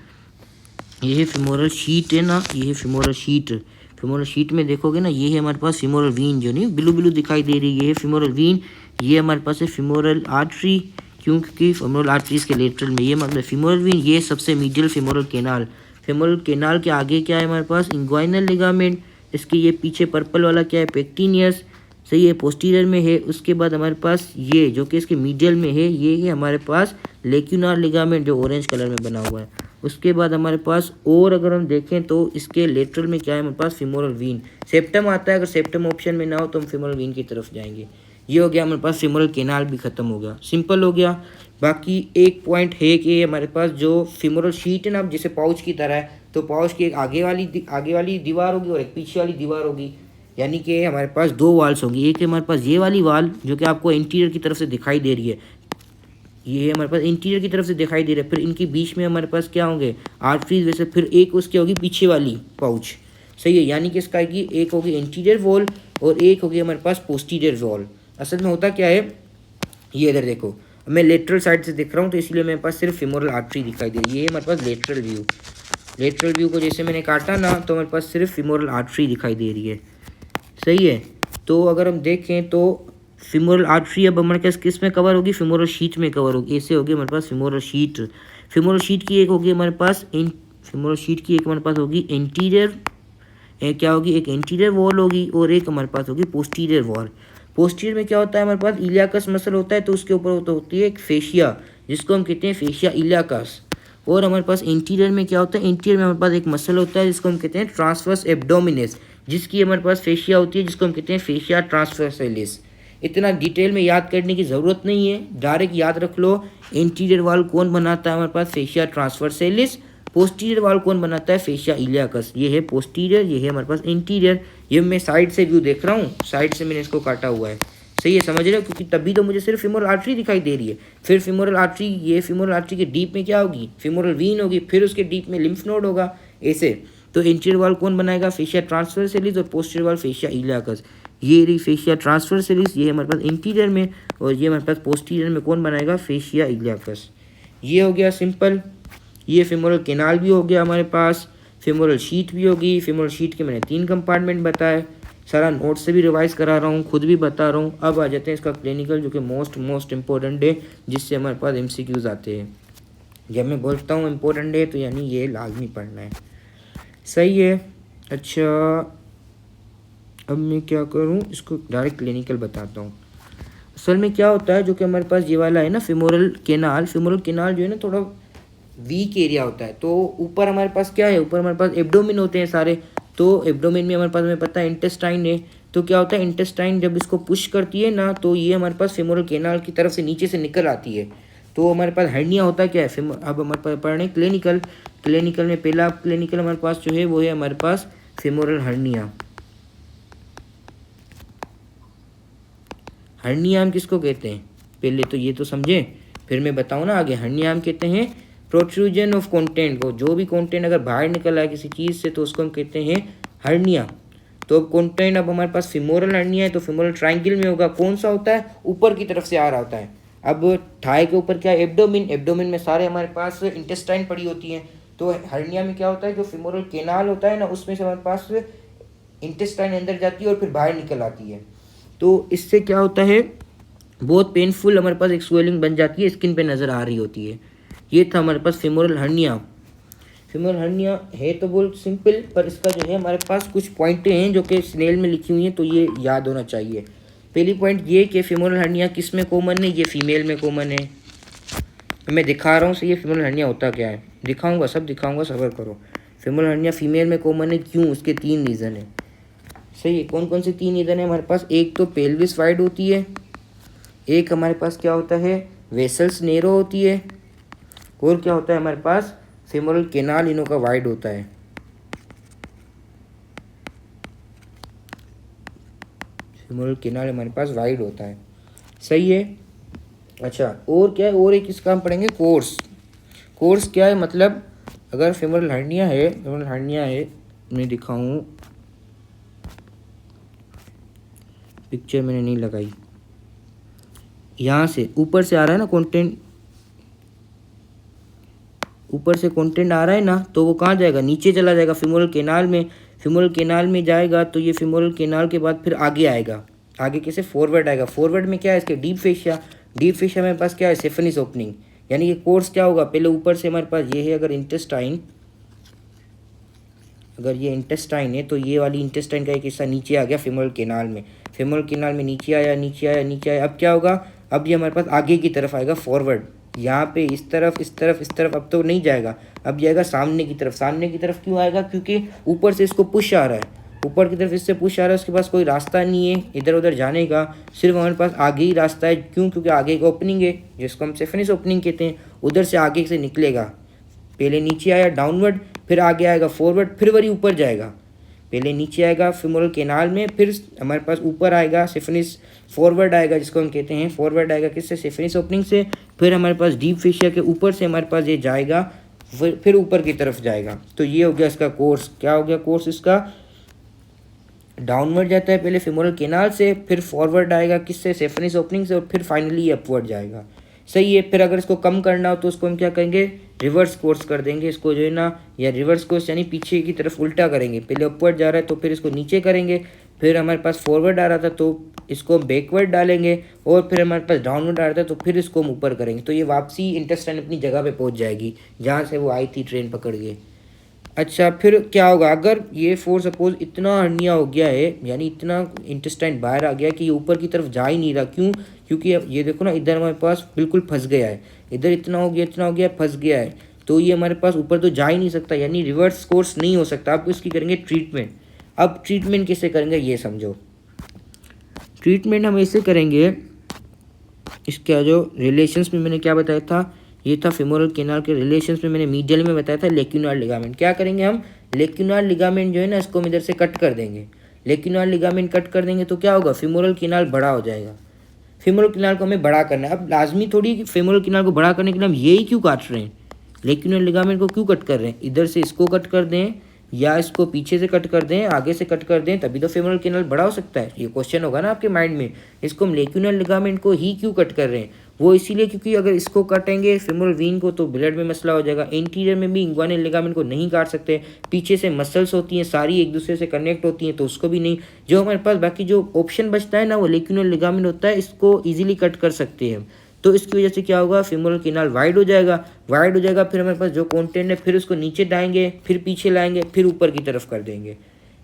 S1: ये है फेमोरल शीट है ना, ये है फेमोरल शीट। फेमोरल शीट में देखोगे ना, ये है हमारे पास फेमोरल वीन, जो नहीं ब्लू ब्लू दिखाई दे रही है, ये है फेमोरल वीन। ये हमारे पास है फेमोरल आर्टरी, क्योंकि फेमोरल आर्टरीज के लेटरल में ये मतलब फेमोरल वीन, ये सबसे medial femoral canal. Femoral canal के आगे क्या है हमारे पास, इंग्वाइनल लिगामेंट। इसके ये पीछे पर्पल वाला क्या है, पेक्टिनियस। सही है, पोस्टीरियर में है। उसके बाद हमारे पास ये जो कि इसके मीडियल में है, ये है हमारे पास लेक्यूनार लिगामेंट, जो ऑरेंज कलर में बना हुआ है। उसके बाद हमारे पास, और अगर हम देखें तो इसके लेटरल में क्या है हमारे पास, फेमोरल वीन। सेप्टम आता है, अगर सेप्टम ऑप्शन में ना हो तो हम फेमोरल वीन की तरफ जाएंगे। ये हो गया हमारे पास, फेमोरल केनाल भी खत्म हो गया, सिंपल हो गया। बाकी एक पॉइंट है कि हमारे पास जो फेमोरल शीट है ना, जैसे पाउच की तरह है, तो पाउच की एक आगे वाली दीवार होगी और एक पीछे वाली दीवार होगी, यानी कि हमारे पास दो वाल्स होंगी। एक है हमारे पास ये वाली वाल जो कि आपको इंटीरियर की तरफ से दिखाई दे रही है, ये है हमारे पास इंटीरियर की तरफ से दिखाई दे रहा है। फिर इनके बीच में हमारे पास क्या होंगे, आर्टरीज, वैसे फिर एक उसकी होगी पीछे वाली पाउच। सही है, यानी कि इसका आएगी, एक होगी इंटीरियर वॉल और एक होगी हमारे पास पोस्टीरियर वॉल। असल में होता क्या है, ये इधर देखो, मैं लेटरल साइड से दिख रहा हूँ तो इसलिए मेरे पास सिर्फ फेमोरल आर्टरी दिखाई दे रही है। ये हमारे पास लेटरल व्यू, लेटरल व्यू को जैसे मैंने काटा ना तो हमारे पास सिर्फ फेमोरल आर्टरी दिखाई दे रही है। सही है, तो अगर हम देखें तो फेमोरल आर्टरी अब हमारे पास किस में कवर होगी, फेमोरल शीट में कवर होगी। ऐसे होगी हमारे पास फेमोरल शीट। फेमोरल शीट की एक होगी हमारे पास इन फेमोरल शीट की एक हमारे पास होगी एंटीरियर, क्या होगी, एक एंटीरियर वॉल होगी और एक हमारे पास होगी पोस्टीरियर वॉल। पोस्टीरियर में क्या होता है, हमारे पास इलियाकस मसल होता है, तो उसके ऊपर होती है एक फेशिया, जिसको हम कहते हैं फेशिया इलियाकस। और हमारे पास इंटीरियर में क्या होता है, इंटीरियर में हमारे पास एक मसल होता है जिसको हम कहते हैं ट्रांसवर्स एब्डोमिनस, जिसकी हमारे पास फेशिया होती है जिसको हम कहते हैं फेशिया ट्रांसवर्सैलिस। इतना डिटेल में याद करने की ज़रूरत नहीं है, डायरेक्ट याद रख लो इंटीरियर वॉल कौन बनाता है हमारे पास, फेशिया ट्रांसवर्सैलिस। पोस्टीरियर वॉल कौन बनाता है, फेशिया इलियाकस। ये है पोस्टीरियर, ये है हमारे पास इंटीरियर। ये मैं साइड से व्यू देख रहा हूँ, साइड से मैंने इसको काटा हुआ है, सही है, समझ रहे हो, क्योंकि तभी तो मुझे सिर्फ फीमोरल आर्टरी दिखाई दे रही है। फिर फीमोरल आर्टरी, ये फीमोरल आर्टरी के डीप में क्या होगी, फीमोरल वीन होगी, फिर उसके डीप में लिम्फ नोड होगा, ऐसे। तो इंटीरियर वॉल कौन बनाएगा, फेशिया ट्रांसवर्सैलिस, और पोस्टीरियर वॉल फेशिया इलियाकस। ये रही फेशिया ट्रांसवर्सैलिस, ये हमारे पास इंटीरियर में, और ये हमारे पास पोस्टीरियर में कौन बनाएगा, फेशिया इलियाकस। ये हो गया सिंपल। ये फीमोरल कैनाल भी हो गया हमारे पास, फीमोरल शीट भी होगी। फीमोरल शीट के मैंने 3 कंपार्टमेंट बताए, सारा नोट से भी रिवाइज करा रहा हूँ, खुद भी बता रहा हूँ। अब आ जाते हैं इसका क्लिनिकल, जो कि मोस्ट इंपॉर्टेंट है, जिससे हमारे पास MCQs आते हैं। जब मैं बोलता हूँ इम्पोर्टेंट है तो यानी ये लाजमी पढ़ना है, सही है। अच्छा, अब मैं क्या करूँ, इसको डायरेक्ट क्लिनिकल बताता हूँ। असल में क्या होता है, जो कि हमारे पास ये वाला है ना फीमोरल कैनाल, फीमोरल कैनाल जो है ना थोड़ा वीक एरिया होता है। तो ऊपर हमारे पास क्या है, ऊपर हमारे पास एब्डोमेन होते हैं सारे, तो एब्डोमेन में हमारे पास, हमें पता है इंटेस्टाइन है। तो क्या होता है, इंटेस्टाइन जब इसको पुश करती है ना, तो ये हमारे पास फीमोरल कैनाल की तरफ से नीचे से निकल आती है। तो हमारे पास हर्निया होता है क्या है, अब हमारे पास पढ़ रहे हैं क्लिनिकल। क्लिनिकल में पहला क्लिनिकल हमारे पास जो है वो है हमारे पास फीमोरल हर्निया। हर्निया हम किसको कहते हैं, पहले तो ये तो समझे, फिर मैं बताऊँ ना आगे। हर्निया हम कहते हैं प्रोट्रूजन ऑफ कंटेंट को, जो भी कंटेंट अगर बाहर निकल आए किसी चीज़ से तो उसको हम कहते हैं हर्निया। तो अब कंटेंट, अब हमारे पास फीमोरल हर्निया है तो फीमोरल ट्रायंगल में होगा, कौन सा होता है, ऊपर की तरफ से आ रहा होता है। अब थाई के ऊपर क्या है, एब्डोमिन, एब्डोमिन में सारे हमारे पास इंटेस्टाइन पड़ी होती हैं। तो हर्निया में क्या होता है, जो फीमोरल कैनाल होता है ना, उसमें से हमारे पास इंटेस्टाइन अंदर जाती है और फिर बाहर निकल आती है। तो इससे क्या होता है, बहुत पेनफुल हमारे पास एक स्वेलिंग बन जाती है, स्किन पे नज़र आ रही होती है। ये था हमारे पास फीमोरल हर्निया। फीमोरल हर्निया है तो बहुत सिंपल, पर इसका जो है हमारे पास कुछ पॉइंटें हैं जो कि स्नेल में लिखी हुई हैं, तो ये याद होना चाहिए। पहली पॉइंट ये कि फीमोरल हर्निया किस में कॉमन है, ये फीमेल में कॉमन है। मैं दिखा रहा हूँ सही, ये फीमोरल हर्निया होता क्या है, दिखाऊंगा, सब दिखाऊंगा, सब्र करो। फीमोरल हर्निया फीमेल में कॉमन है, क्यों, उसके 3 रीज़न है, सही है। कौन कौन से 3 रीज़न है हमारे पास, एक तो पेल्विस वाइड होती है, एक हमारे पास क्या होता है, वेसल्स नैरो होती है, और क्या होता है हमारे पास, फीमोरल कैनाल इनों का वाइड होता है। फीमोरल कैनाल हमारे पास वाइड होता है, सही है। अच्छा, और क्या है, और एक इसका हम पढ़ेंगे कोर्स। कोर्स क्या है, मतलब अगर फीमोरल हर्निया है, फीमोरल हर्निया है, मैं दिखाऊं, पिक्चर मैंने नहीं लगाई, यहाँ से ऊपर से आ रहा है ना कंटेंट, ऊपर से कंटेंट आ रहा है ना, तो वो कहाँ जाएगा, नीचे चला जाएगा फीमोरल कैनाल में। फीमोरल कैनाल में जाएगा तो ये फीमोरल कैनाल के बाद फिर आगे आएगा, आगे कैसे, फॉरवर्ड आएगा। फॉरवर्ड में क्या है, इसके डीप फेशिया, डीप फेशिया मेरे पास क्या है, सेफनिस ओपनिंग। यानी ये कोर्स क्या होगा, पहले ऊपर से हमारे पास ये है, अगर इंटेस्टाइन, अगर ये इंटेस्टाइन है तो ये वाली इंटेस्टाइन का एक हिस्सा नीचे आ गया फीमोरल कैनाल में। फीमोरल कैनाल में नीचे आया, नीचे आया, नीचे आया, अब क्या होगा, अब ये हमारे पास आगे की तरफ आएगा, फॉरवर्ड। यहाँ पे इस तरफ, इस तरफ, इस तरफ, अब तो नहीं जाएगा, अब जाएगा सामने की तरफ। सामने की तरफ क्यों आएगा, क्योंकि ऊपर से इसको पुश आ रहा है, ऊपर की तरफ इससे पुश आ रहा है, उसके पास कोई रास्ता नहीं है इधर उधर जाने का, सिर्फ हमारे पास आगे ही रास्ता है। क्यों, क्योंकि आगे एक ओपनिंग है जिसको हम सेफनिस ओपनिंग कहते हैं, उधर से आगे से निकलेगा। पहले नीचे आया डाउनवर्ड, फिर आगे आएगा फॉरवर्ड, फिर वही ऊपर जाएगा। पहले नीचे आएगा फीमोरल कैनाल में, फिर हमारे पास ऊपर आएगा सिफिनिस, फॉरवर्ड आएगा जिसको हम कहते हैं, फॉरवर्ड आएगा किससे, सिफिनिस ओपनिंग से, फिर हमारे पास डीप फेशिया के ऊपर से हमारे पास ये जाएगा, फिर ऊपर की तरफ जाएगा। तो ये हो गया इसका कोर्स। क्या हो गया कोर्स इसका, डाउनवर्ड जाता है पहले फीमोरल कैनाल से, फिर फॉरवर्ड आएगा किससे, सिफिनिस ओपनिंग से, और फिर फाइनली अपवर्ड जाएगा, सही है। फिर अगर इसको कम करना हो तो उसको हम क्या करेंगे, रिवर्स कोर्स कर देंगे इसको जो है ना, या रिवर्स कोर्स यानी पीछे की तरफ उल्टा करेंगे। पहले अपवर्ड जा रहा है तो फिर इसको नीचे करेंगे, फिर हमारे पास फॉरवर्ड आ रहा था तो इसको बैकवर्ड डालेंगे, और फिर हमारे पास डाउनवर्ड आ रहा था तो फिर इसको हम ऊपर करेंगे। तो ये वापसी इंटेस्टाइन अपनी जगह पे पहुंच जाएगी जहाँ से वो आई थी ट्रेन पकड़ के, अच्छा फिर क्या होगा अगर ये फॉर सपोज इतना हर्निया हो गया है, यानी इतना इंटेस्टाइन बाहर आ गया कि ये ऊपर की तरफ जा ही नहीं रहा, क्यों? क्योंकि अब ये देखो ना, इधर हमारे पास बिल्कुल फंस गया है, इधर इतना हो गया फंस गया है, तो ये हमारे पास ऊपर तो जा ही नहीं सकता, यानी रिवर्स कोर्स नहीं हो सकता। आप इसकी करेंगे ट्रीटमेंट। अब ट्रीटमेंट कैसे करेंगे ये समझो। ट्रीटमेंट हम ऐसे करेंगे, इसका जो रिलेशंस में मैंने क्या बताया था, ये था फेमोरल कैनाल के रिलेशंस में मैंने मीडियल में बताया था लेक्यूनार लिगामेंट। क्या करेंगे हम, लेक्यूनार लिगामेंट जो है ना, इसको हम इधर से कट कर देंगे। लेक्यूनार लिगामेंट कट कर देंगे तो क्या होगा, फेमोरल कैनाल बड़ा हो जाएगा। फेमोरल कैनाल को हमें बड़ा करना है। अब लाजमी थोड़ी फेमोरल कैनाल को बड़ा करने के लिए हम यही क्यों काट रहे हैं, लेक्यूनर लिगामेंट को क्यों कट कर रहे हैं, इधर से इसको कट कर दें या इसको पीछे से कट कर दें, आगे से कट कर दें, तभी तो फेमोरल कैनाल बड़ा हो सकता है। ये क्वेश्चन होगा ना आपके माइंड में, इसको हम लेक्यूनर लिगामेंट को ही क्यों कट कर रहे हैं, वो इसीलिए क्योंकि अगर इसको काटेंगे फेमोरल वीन को तो ब्लड में मसला हो जाएगा। इंटीरियर में भी इंग्वाइनल लिगामेंट को नहीं काट सकते, पीछे से मसल्स होती हैं सारी एक दूसरे से कनेक्ट होती हैं, तो उसको भी नहीं। जो हमारे पास बाकी जो ऑप्शन बचता है ना, वो लेक्यूनर लिगामेंट होता है, इसको ईजिली कट कर सकते हैं हम। तो इसकी वजह से क्या होगा, फेमोरल कैनाल वाइड हो जाएगा। फिर हमारे पास जो कंटेंट है फिर उसको नीचे लाएंगे, फिर पीछे लाएंगे, फिर ऊपर की तरफ कर देंगे।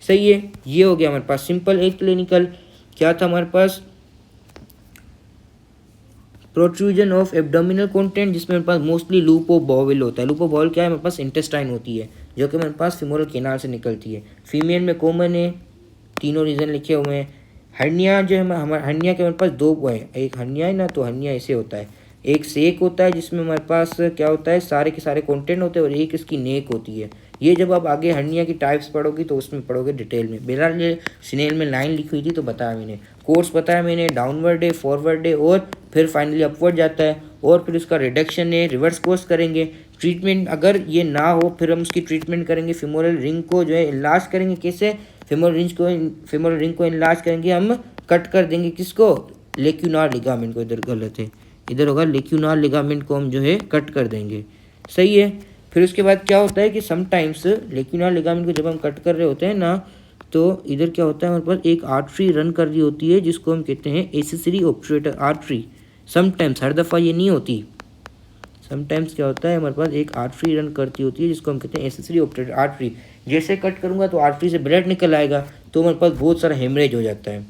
S1: सही है, ये हो गया हमारे पास सिंपल एक क्लिनिकल। क्या था हमारे पास, प्रोट्रूजन ऑफ एब्डोमिनल कंटेंट, जिसमें हमारे पास मोस्टली लूप ऑफ बॉवेल होता है। लूप ऑफ बॉवेल क्या है, हमारे पास इंटेस्टाइन होती है जो कि हमारे पास फेमोरल कैनाल से निकलती है। फीमेल में कॉमन है, तीनों रीजन लिखे हुए हैं। हर्निया जो है हमारे हर्निया के हमारे पास दो है, एक हर्निया है ना, तो हर्निया ऐसे होता है, एक सेक होता है जिसमें हमारे पास क्या होता है, सारे के सारे कंटेंट होते हैं, और एक इसकी नेक होती है। ये जब आप आगे हर्निया की टाइप्स पढ़ोगी तो उसमें पढ़ोगे डिटेल में। बहरहाल ये स्नेल में लाइन लिखी हुई थी तो बताया मैंने, कोर्स बताया मैंने, डाउनवर्ड है, फॉरवर्ड है, और फिर फाइनली अपवर्ड जाता है, और फिर उसका रिडक्शन है, रिवर्स कोर्स करेंगे। ट्रीटमेंट अगर ये ना हो फिर हम उसकी ट्रीटमेंट करेंगे, फेमोरल रिंग को जो है इलाज करेंगे। कैसे, फेमोरल रिंग को इलाज करेंगे हम, कट कर देंगे किसको, लेक्यूनार लिगामेंट को। इधर गलत है, इधर होगा लेक्यूनार लिगामेंट को हम जो है कट कर देंगे। सही है। फिर उसके बाद क्या होता है कि समटाइम्स लेक्यूनार लिगामेंट को जब हम कट कर रहे होते हैं ना, तो इधर क्या होता है, हमारे पास एक आर्टरी रन कर रही होती है जिसको हम कहते हैं एसेसरी ऑब्ट्यूरेटर आर्टरी। समटाइम्स, हर दफ़ा ये नहीं होती, समटाइम्स क्या होता है, हमारे पास एक आर्टरी रन करती होती है जिसको हम कहते हैं एसेसरी ऑब्ट्यूरेटर आर्टरी। जैसे कट करूँगा तो आर्टरी से ब्लड निकल आएगा, तो हमारे पास बहुत सारा हेमरेज हो जाता है।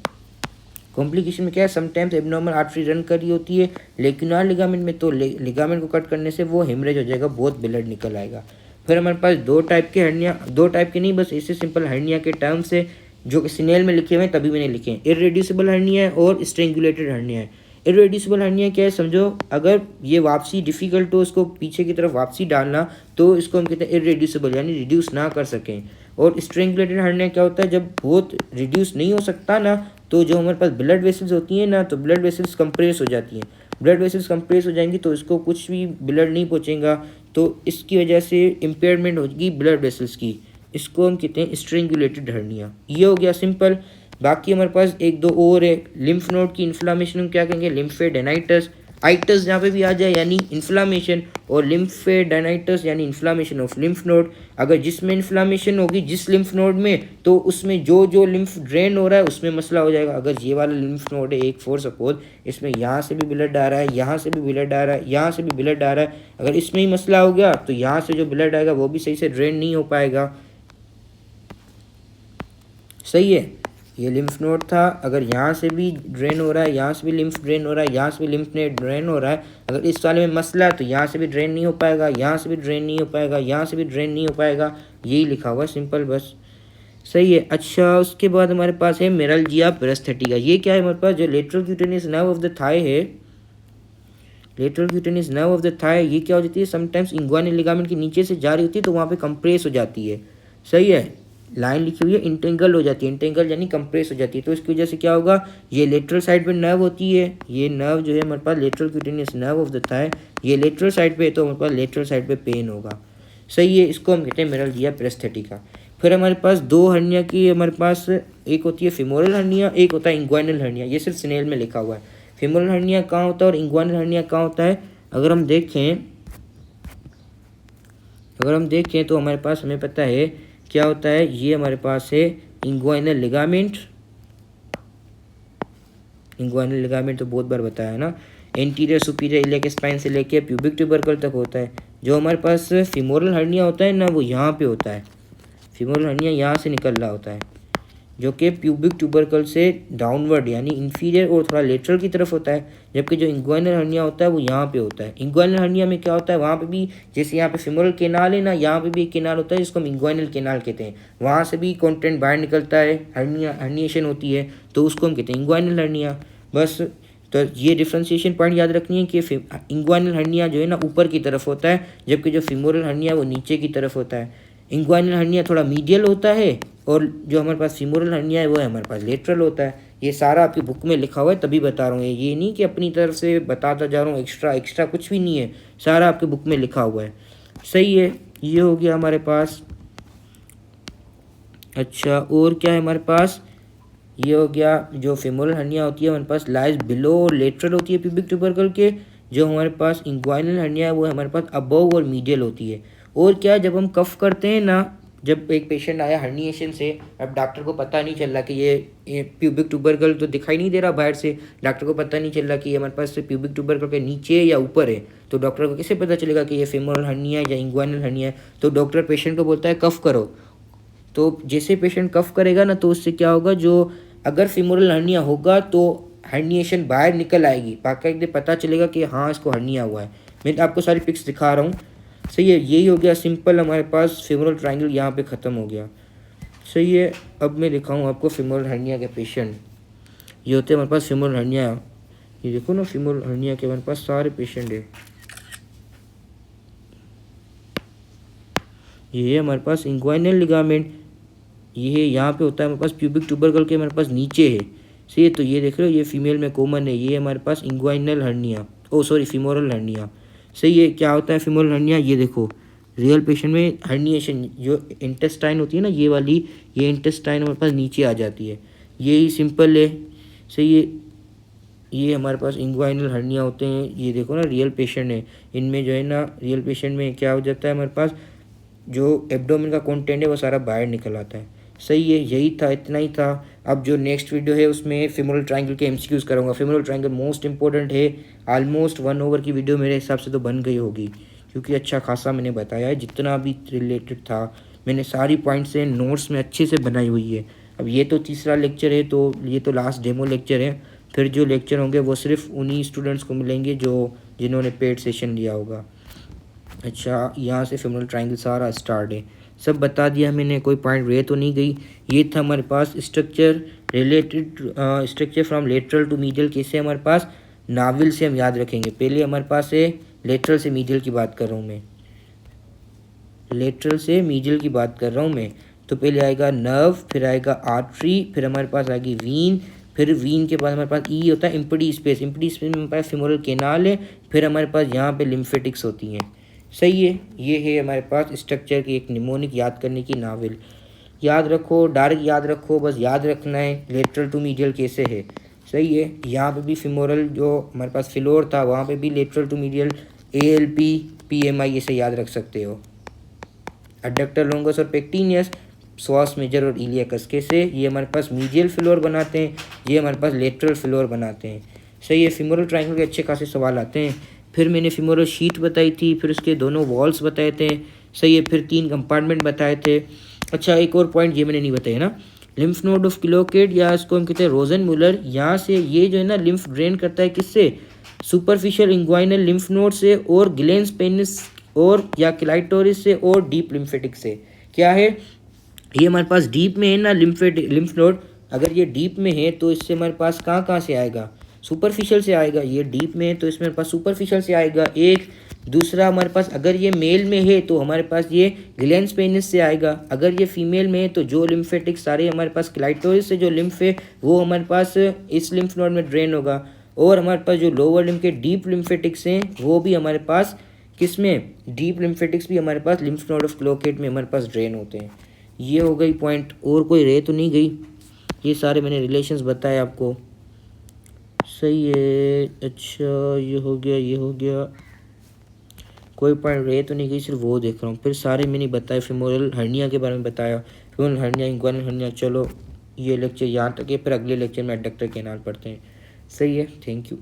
S1: कॉम्प्लिकेशन में क्या है, समटाइम्स एबनॉर्मल आर्टरी रन कर रही होती है लेक्यूनार लिगामेंट में, तो लिगामेंट को कट करने से वो हेमरेज हो जाएगा, बहुत ब्लड निकल आएगा। फिर हमारे पास दो टाइप के हर्निया, दो टाइप के नहीं, बस ऐसे सिंपल हर्निया के टर्म्स है जो कि स्नेल में लिखे हुए हैं, तभी मैंने लिखे हैं। इररेड्यूसिबल हर्निया है और स्ट्रेंगुलेटेड हर्निया है। इररेड्यूसिबल हर्निया क्या है समझो, अगर ये वापसी डिफिकल्ट हो, उसको पीछे की तरफ वापसी डालना, तो इसको हम कहते हैं इररेड्यूसिबल, यानी रिड्यूस ना कर सकें। और स्ट्रेंगुलेटेड हर्निया क्या होता है, जब बहुत रिड्यूस नहीं हो सकता ना, तो जो हमारे पास ब्लड वेसल्स होती हैं ना, तो ब्लड वेसल्स कंप्रेस हो जाती हैं। ब्लड वेसल्स कंप्रेस हो जाएंगी तो इसको कुछ भी ब्लड नहीं पहुँचेगा, तो इसकी वजह से इम्पेयरमेंट होगी ब्लड वेसल्स की। इसको हम कहते हैं स्ट्रेंगुलेटेड हर्निया। ये हो गया सिंपल। बाकी हमारे पास एक दो और है, लिम्फ नोड की इन्फ्लामेशन हम क्या कहेंगे, लिम्फेडेनाइटिस। आइटस जहाँ पे भी आ जाए यानी इन्फ्लामेशन, और लिम्फेडेनाइटिस यानी इन्फ्लामेशन ऑफ लिम्फ नोड। अगर जिसमें इन्फ्लामेशन होगी जिस लिम्फ नोड में, तो उसमें जो जो लिम्फ ड्रेन हो रहा है उसमें मसला हो जाएगा। अगर ये वाला लिम्फ नोड है एक फॉर सपोज, इसमें यहाँ से भी ब्लड आ रहा है, यहाँ से भी ब्लड आ रहा है, यहाँ से भी ब्लड आ रहा है, अगर इसमें ही मसला हो गया तो यहाँ से जो ब्लड आएगा वो भी सही से ड्रेन नहीं हो पाएगा। सही है, ये लिम्फ नोड था, अगर यहाँ से भी ड्रेन हो रहा है, यहाँ से भी लिम्फ ड्रेन हो रहा है, यहाँ से भी लिम्फ नेट ड्रेन हो रहा है, अगर इस वाले में मसला है तो यहाँ से भी ड्रेन नहीं हो पाएगा, यहाँ से भी ड्रेन नहीं हो पाएगा, यहाँ से भी ड्रेन नहीं हो पाएगा। यही लिखा हुआ सिंपल बस। सही है। अच्छा, उसके बाद हमारे पास है मेरल्जिया पेरिस्थेटिका। ये क्या है हमारे पास, जो lateral cutaneous nerve of the thigh है, lateral cutaneous nerve of the thigh, ये क्या हो जाती है, समटाइम्स इंग्वाइनल लिगामेंट के नीचे से जा रही होती है तो वहाँ पे कंप्रेस हो जाती है। सही है, लाइन लिखी हुई है, इंटेंगल हो जाती है, इंटेंगल यानी कंप्रेस हो जाती है। तो इसकी वजह से क्या होगा, ये लेटरल साइड पे नर्व होती है, ये नर्व जो है हमारे पास lateral cutaneous nerve of the thigh, ये लेटरल साइड पे है तो हमारे पास लेटरल साइड पे पेन होगा। सही है, इसको हम कहते हैं मेरल्जिया पेरिस्थेटिका। फिर हमारे पास दो हर्निया की, हमारे पास एक होती है फिमोरल हर्निया, एक होता है इंग्वाइनल हर्निया। ये सिर्फ स्नेल में लिखा हुआ है। फिमोरल हर्निया कहाँ होता है और इंग्वाइनल हर्निया कहाँ होता है, अगर हम देखें तो हमारे पास, हमें पता है क्या होता है। ये हमारे पास है इंग्वाइनल लिगामेंट, इंग्वाइनल लिगामेंट तो बहुत बार बताया है ना, एंटीरियर सुपीरियर इलियक स्पाइन से लेके प्यूबिक ट्यूबरकल तक होता है। जो हमारे पास फीमोरल हर्निया होता है ना, वो यहाँ पे होता है। फीमोरल हर्निया यहाँ से निकल रहा होता है, जो कि प्यूबिक ट्यूबरकल से डाउनवर्ड यानी इंफीरियर और थोड़ा लेटरल की तरफ होता है। जबकि जो इंग्वाइनल हर्निया होता है वो यहाँ पे होता है। इंग्वाइनल हर्निया में क्या होता है, वहाँ पे भी जैसे यहाँ पे फीमोरल केनाल है ना, यहाँ पे भी एक केनाल होता है जिसको हम इंग्वाइनल केनाल कहते हैं। वहाँ से भी कंटेंट बाहर निकलता है, हर्निएशन होती है, तो उसको हम कहते हैं इंग्वाइनल हर्निया। बस तो ये डिफ्रेंशिएशन पॉइंट याद रखनी है कि इंग्वाइनल हर्निया जो है ना ऊपर की तरफ होता है, जबकि जो फीमोरल हर्निया वो नीचे की तरफ होता है। इंग्वाइनल हर्निया थोड़ा मीडियल होता है और जो हमारे पास फीमोरल हर्निया है वो हमारे पास लेटरल होता है। ये सारा आपकी बुक में लिखा हुआ है, तभी बता रहा हूँ। ये नहीं कि अपनी तरफ से बताता जा रहा हूँ, एक्स्ट्रा कुछ भी नहीं है, सारा आपके बुक में लिखा हुआ है। सही है, ये हो गया हमारे पास। अच्छा, और क्या है हमारे पास, ये हो गया जो फीमोरल हर्निया होती है हमारे पास लाइज बिलो और लेटरल होती है प्यूबिक ट्यूबरकल के। जो हमारे पास इंग्वाइनल हर्निया है वो हमारे पास अबव और मीडियल होती है। और क्या, जब हम कफ करते हैं ना, जब एक पेशेंट आया हर्निएशन से, अब डॉक्टर को पता नहीं चल रहा कि ये प्यूबिक ट्यूबरकल तो दिखाई नहीं दे रहा बाहर से, डॉक्टर को पता नहीं चल रहा कि ये हमारे पास प्यूबिक ट्यूबरकल के नीचे या ऊपर है, तो डॉक्टर को कैसे पता चलेगा कि ये फीमोरल हर्निया है या इंग्वाइनल हर्निया है। तो डॉक्टर पेशेंट को बोलता है कफ करो। तो जैसे पेशेंट कफ करेगा ना, तो उससे क्या होगा, जो अगर फीमोरल हर्निया होगा तो हर्निएशन बाहर निकल आएगी, बाकायदे पता चलेगा कि हाँ इसको हर्निया हुआ है। मैं आपको सारी पिक्स दिखा रहा हूँ। सही है, यही हो गया सिंपल, हमारे पास फीमोरल ट्रायंगल यहाँ पे ख़त्म हो गया। सही है, अब मैं दिखाऊँ आपको फीमोरल हर्निया के पेशेंट। ये होते हैं हमारे पास फीमोरल हर्निया। ये देखो ना, फीमोरल हर्निया के हमारे पास सारे पेशेंट है। ये है हमारे पास इंग्वाइनल लिगामेंट, ये यहाँ पे होता है हमारे पास प्यूबिक ट्यूबरकल के हमारे पास नीचे है। सही है, तो ये देख रहे हो, ये फीमेल में कॉमन है, ये हमारे पास इंग्वाइनल हर्निया, फीमोरल हर्निया। सही है, क्या होता है फीमोरल हर्निया, ये देखो रियल पेशेंट में हर्निएशन, जो इंटेस्टाइन होती है ना ये वाली, ये इंटेस्टाइन हमारे पास नीचे आ जाती है, यही सिंपल है। सही है, ये हमारे पास इंग्वाइनल हर्निया होते हैं। ये देखो ना, रियल पेशेंट है, इनमें जो है ना, रियल पेशेंट में क्या हो जाता है, हमारे पास जो एब्डोमेन का कंटेंट है वो सारा बाहर निकल आता है। सही है, यही था, इतना ही था। अब जो नेक्स्ट वीडियो है उसमें फीमोरल ट्रायंगल के एमसीक्यूज करूँगा। फीमोरल ट्रायंगल मोस्ट इंपॉर्टेंट है, ऑलमोस्ट 1 ओवर की वीडियो मेरे हिसाब से तो बन गई होगी, क्योंकि अच्छा खासा मैंने बताया है, जितना भी रिलेटेड था मैंने सारी पॉइंट्स से नोट्स में अच्छे से बनाई हुई है। अब ये तो तीसरा लेक्चर है, तो ये तो लास्ट डेमो लेक्चर है, फिर जो लेक्चर होंगे वो सिर्फ उन्हीं स्टूडेंट्स को मिलेंगे जिन्होंने पेड सेशन लिया होगा। अच्छा, यहाँ से फीमोरल ट्रायंगल सारा स्टार्ट है, सब बता दिया मैंने, कोई पॉइंट रह तो नहीं गई। ये था हमारे पास structure related, structure from lateral to medial, कैसे हमारे पास नाविल से हम याद रखेंगे। पहले हमारे पास है लेटरल से मीडियल की बात कर रहा हूँ मैं, लेटरल से मीडियल की बात कर रहा हूँ मैं। तो पहले आएगा नर्व, फिर आएगा आर्टरी, फिर हमारे पास आएगी वीन, फिर वीन के बाद हमारे पास ई होता है इम्पडी स्पेस, इम्पडी स्पेस में हमारे पास फीमोरल केनाल है, फिर हमारे पास यहाँ पे लिम्फेटिक्स होती हैं। सही है, ये है हमारे पास स्ट्रक्चर की एक निमोनिक याद करने की नावल। याद रखो, डायरेक्ट याद रखो, बस याद रखना है लेटरल टू मीडियल कैसे है। सही है, यहाँ पे भी फीमोरल जो हमारे पास फ्लोर था वहाँ पे भी lateral to medial ALP PMI ऐसे याद रख सकते हो। एडक्टर लॉन्गस और पेक्टिनियस, स्वास मेजर और इलियकस, कैसे ये हमारे पास मीडियल फ्लोर बनाते हैं, ये हमारे पास लेटरल फ्लोर बनाते हैं। सही है, फीमोरल ट्रायंगल के अच्छे खासे सवाल आते हैं। फिर मैंने फीमोरल शीट बताई थी, फिर उसके दोनों वॉल्स बताए थे। सही है, फिर 3 कंपार्टमेंट बताए थे। अच्छा, एक और पॉइंट ये मैंने नहीं बताया ना, लिम्फ नोड ऑफ क्लोकेट, या इसको हम कहते हैं रोजनमुलर। यहाँ से ये जो है ना लिम्फ ड्रेन करता है किससे, सुपरफिशियल इंग्वाइनल लिम्फ नोड से, और ग्लैंस पेनिस और या क्लाइटोरिस से, और डीप लिम्फेटिक से। क्या है, ये हमारे पास डीप में है ना लिम्फ नोड, अगर ये डीप में है तो इससे हमारे पास कहाँ से आएगा, सुपरफिशियल से आएगा। ये डीप में है तो इसमें हमारे पास सुपरफिशियल से आएगा एक। दूसरा हमारे पास अगर ये मेल में है तो हमारे पास ये ग्लैंस पेनिस से आएगा। अगर ये फीमेल में है तो जो लिम्फेटिक सारे हमारे पास क्लाइटोरिस से जो लिम्फ है वो हमारे पास इस लिम्फ नोड में ड्रेन होगा। और हमारे पास जो लोअर लिम्फ के डीप लिम्फेटिक्स हैं वो भी हमारे पास किस में, डीप लिम्फेटिक्स भी हमारे पास लिम्फ नोड ऑफ क्लोकेट में हमारे पास ड्रेन होते हैं। ये हो गई पॉइंट, और कोई रह तो नहीं गई, ये सारे मैंने रिलेशंस बताए आपको। सही है, अच्छा ये हो गया, ये हो गया, कोई पॉइंट रह तो नहीं गई, सिर्फ वो देख रहा हूँ। फिर सारे मैंने बताए, फीमोरल हर्निया के बारे में बताया, फीमोरल हर्निया, इंग्वाइनल हर्निया। चलो ये लेक्चर यहाँ तक है, फिर अगले लेक्चर में एडक्टर केनाल पढ़ते हैं। सही है, थैंक यू।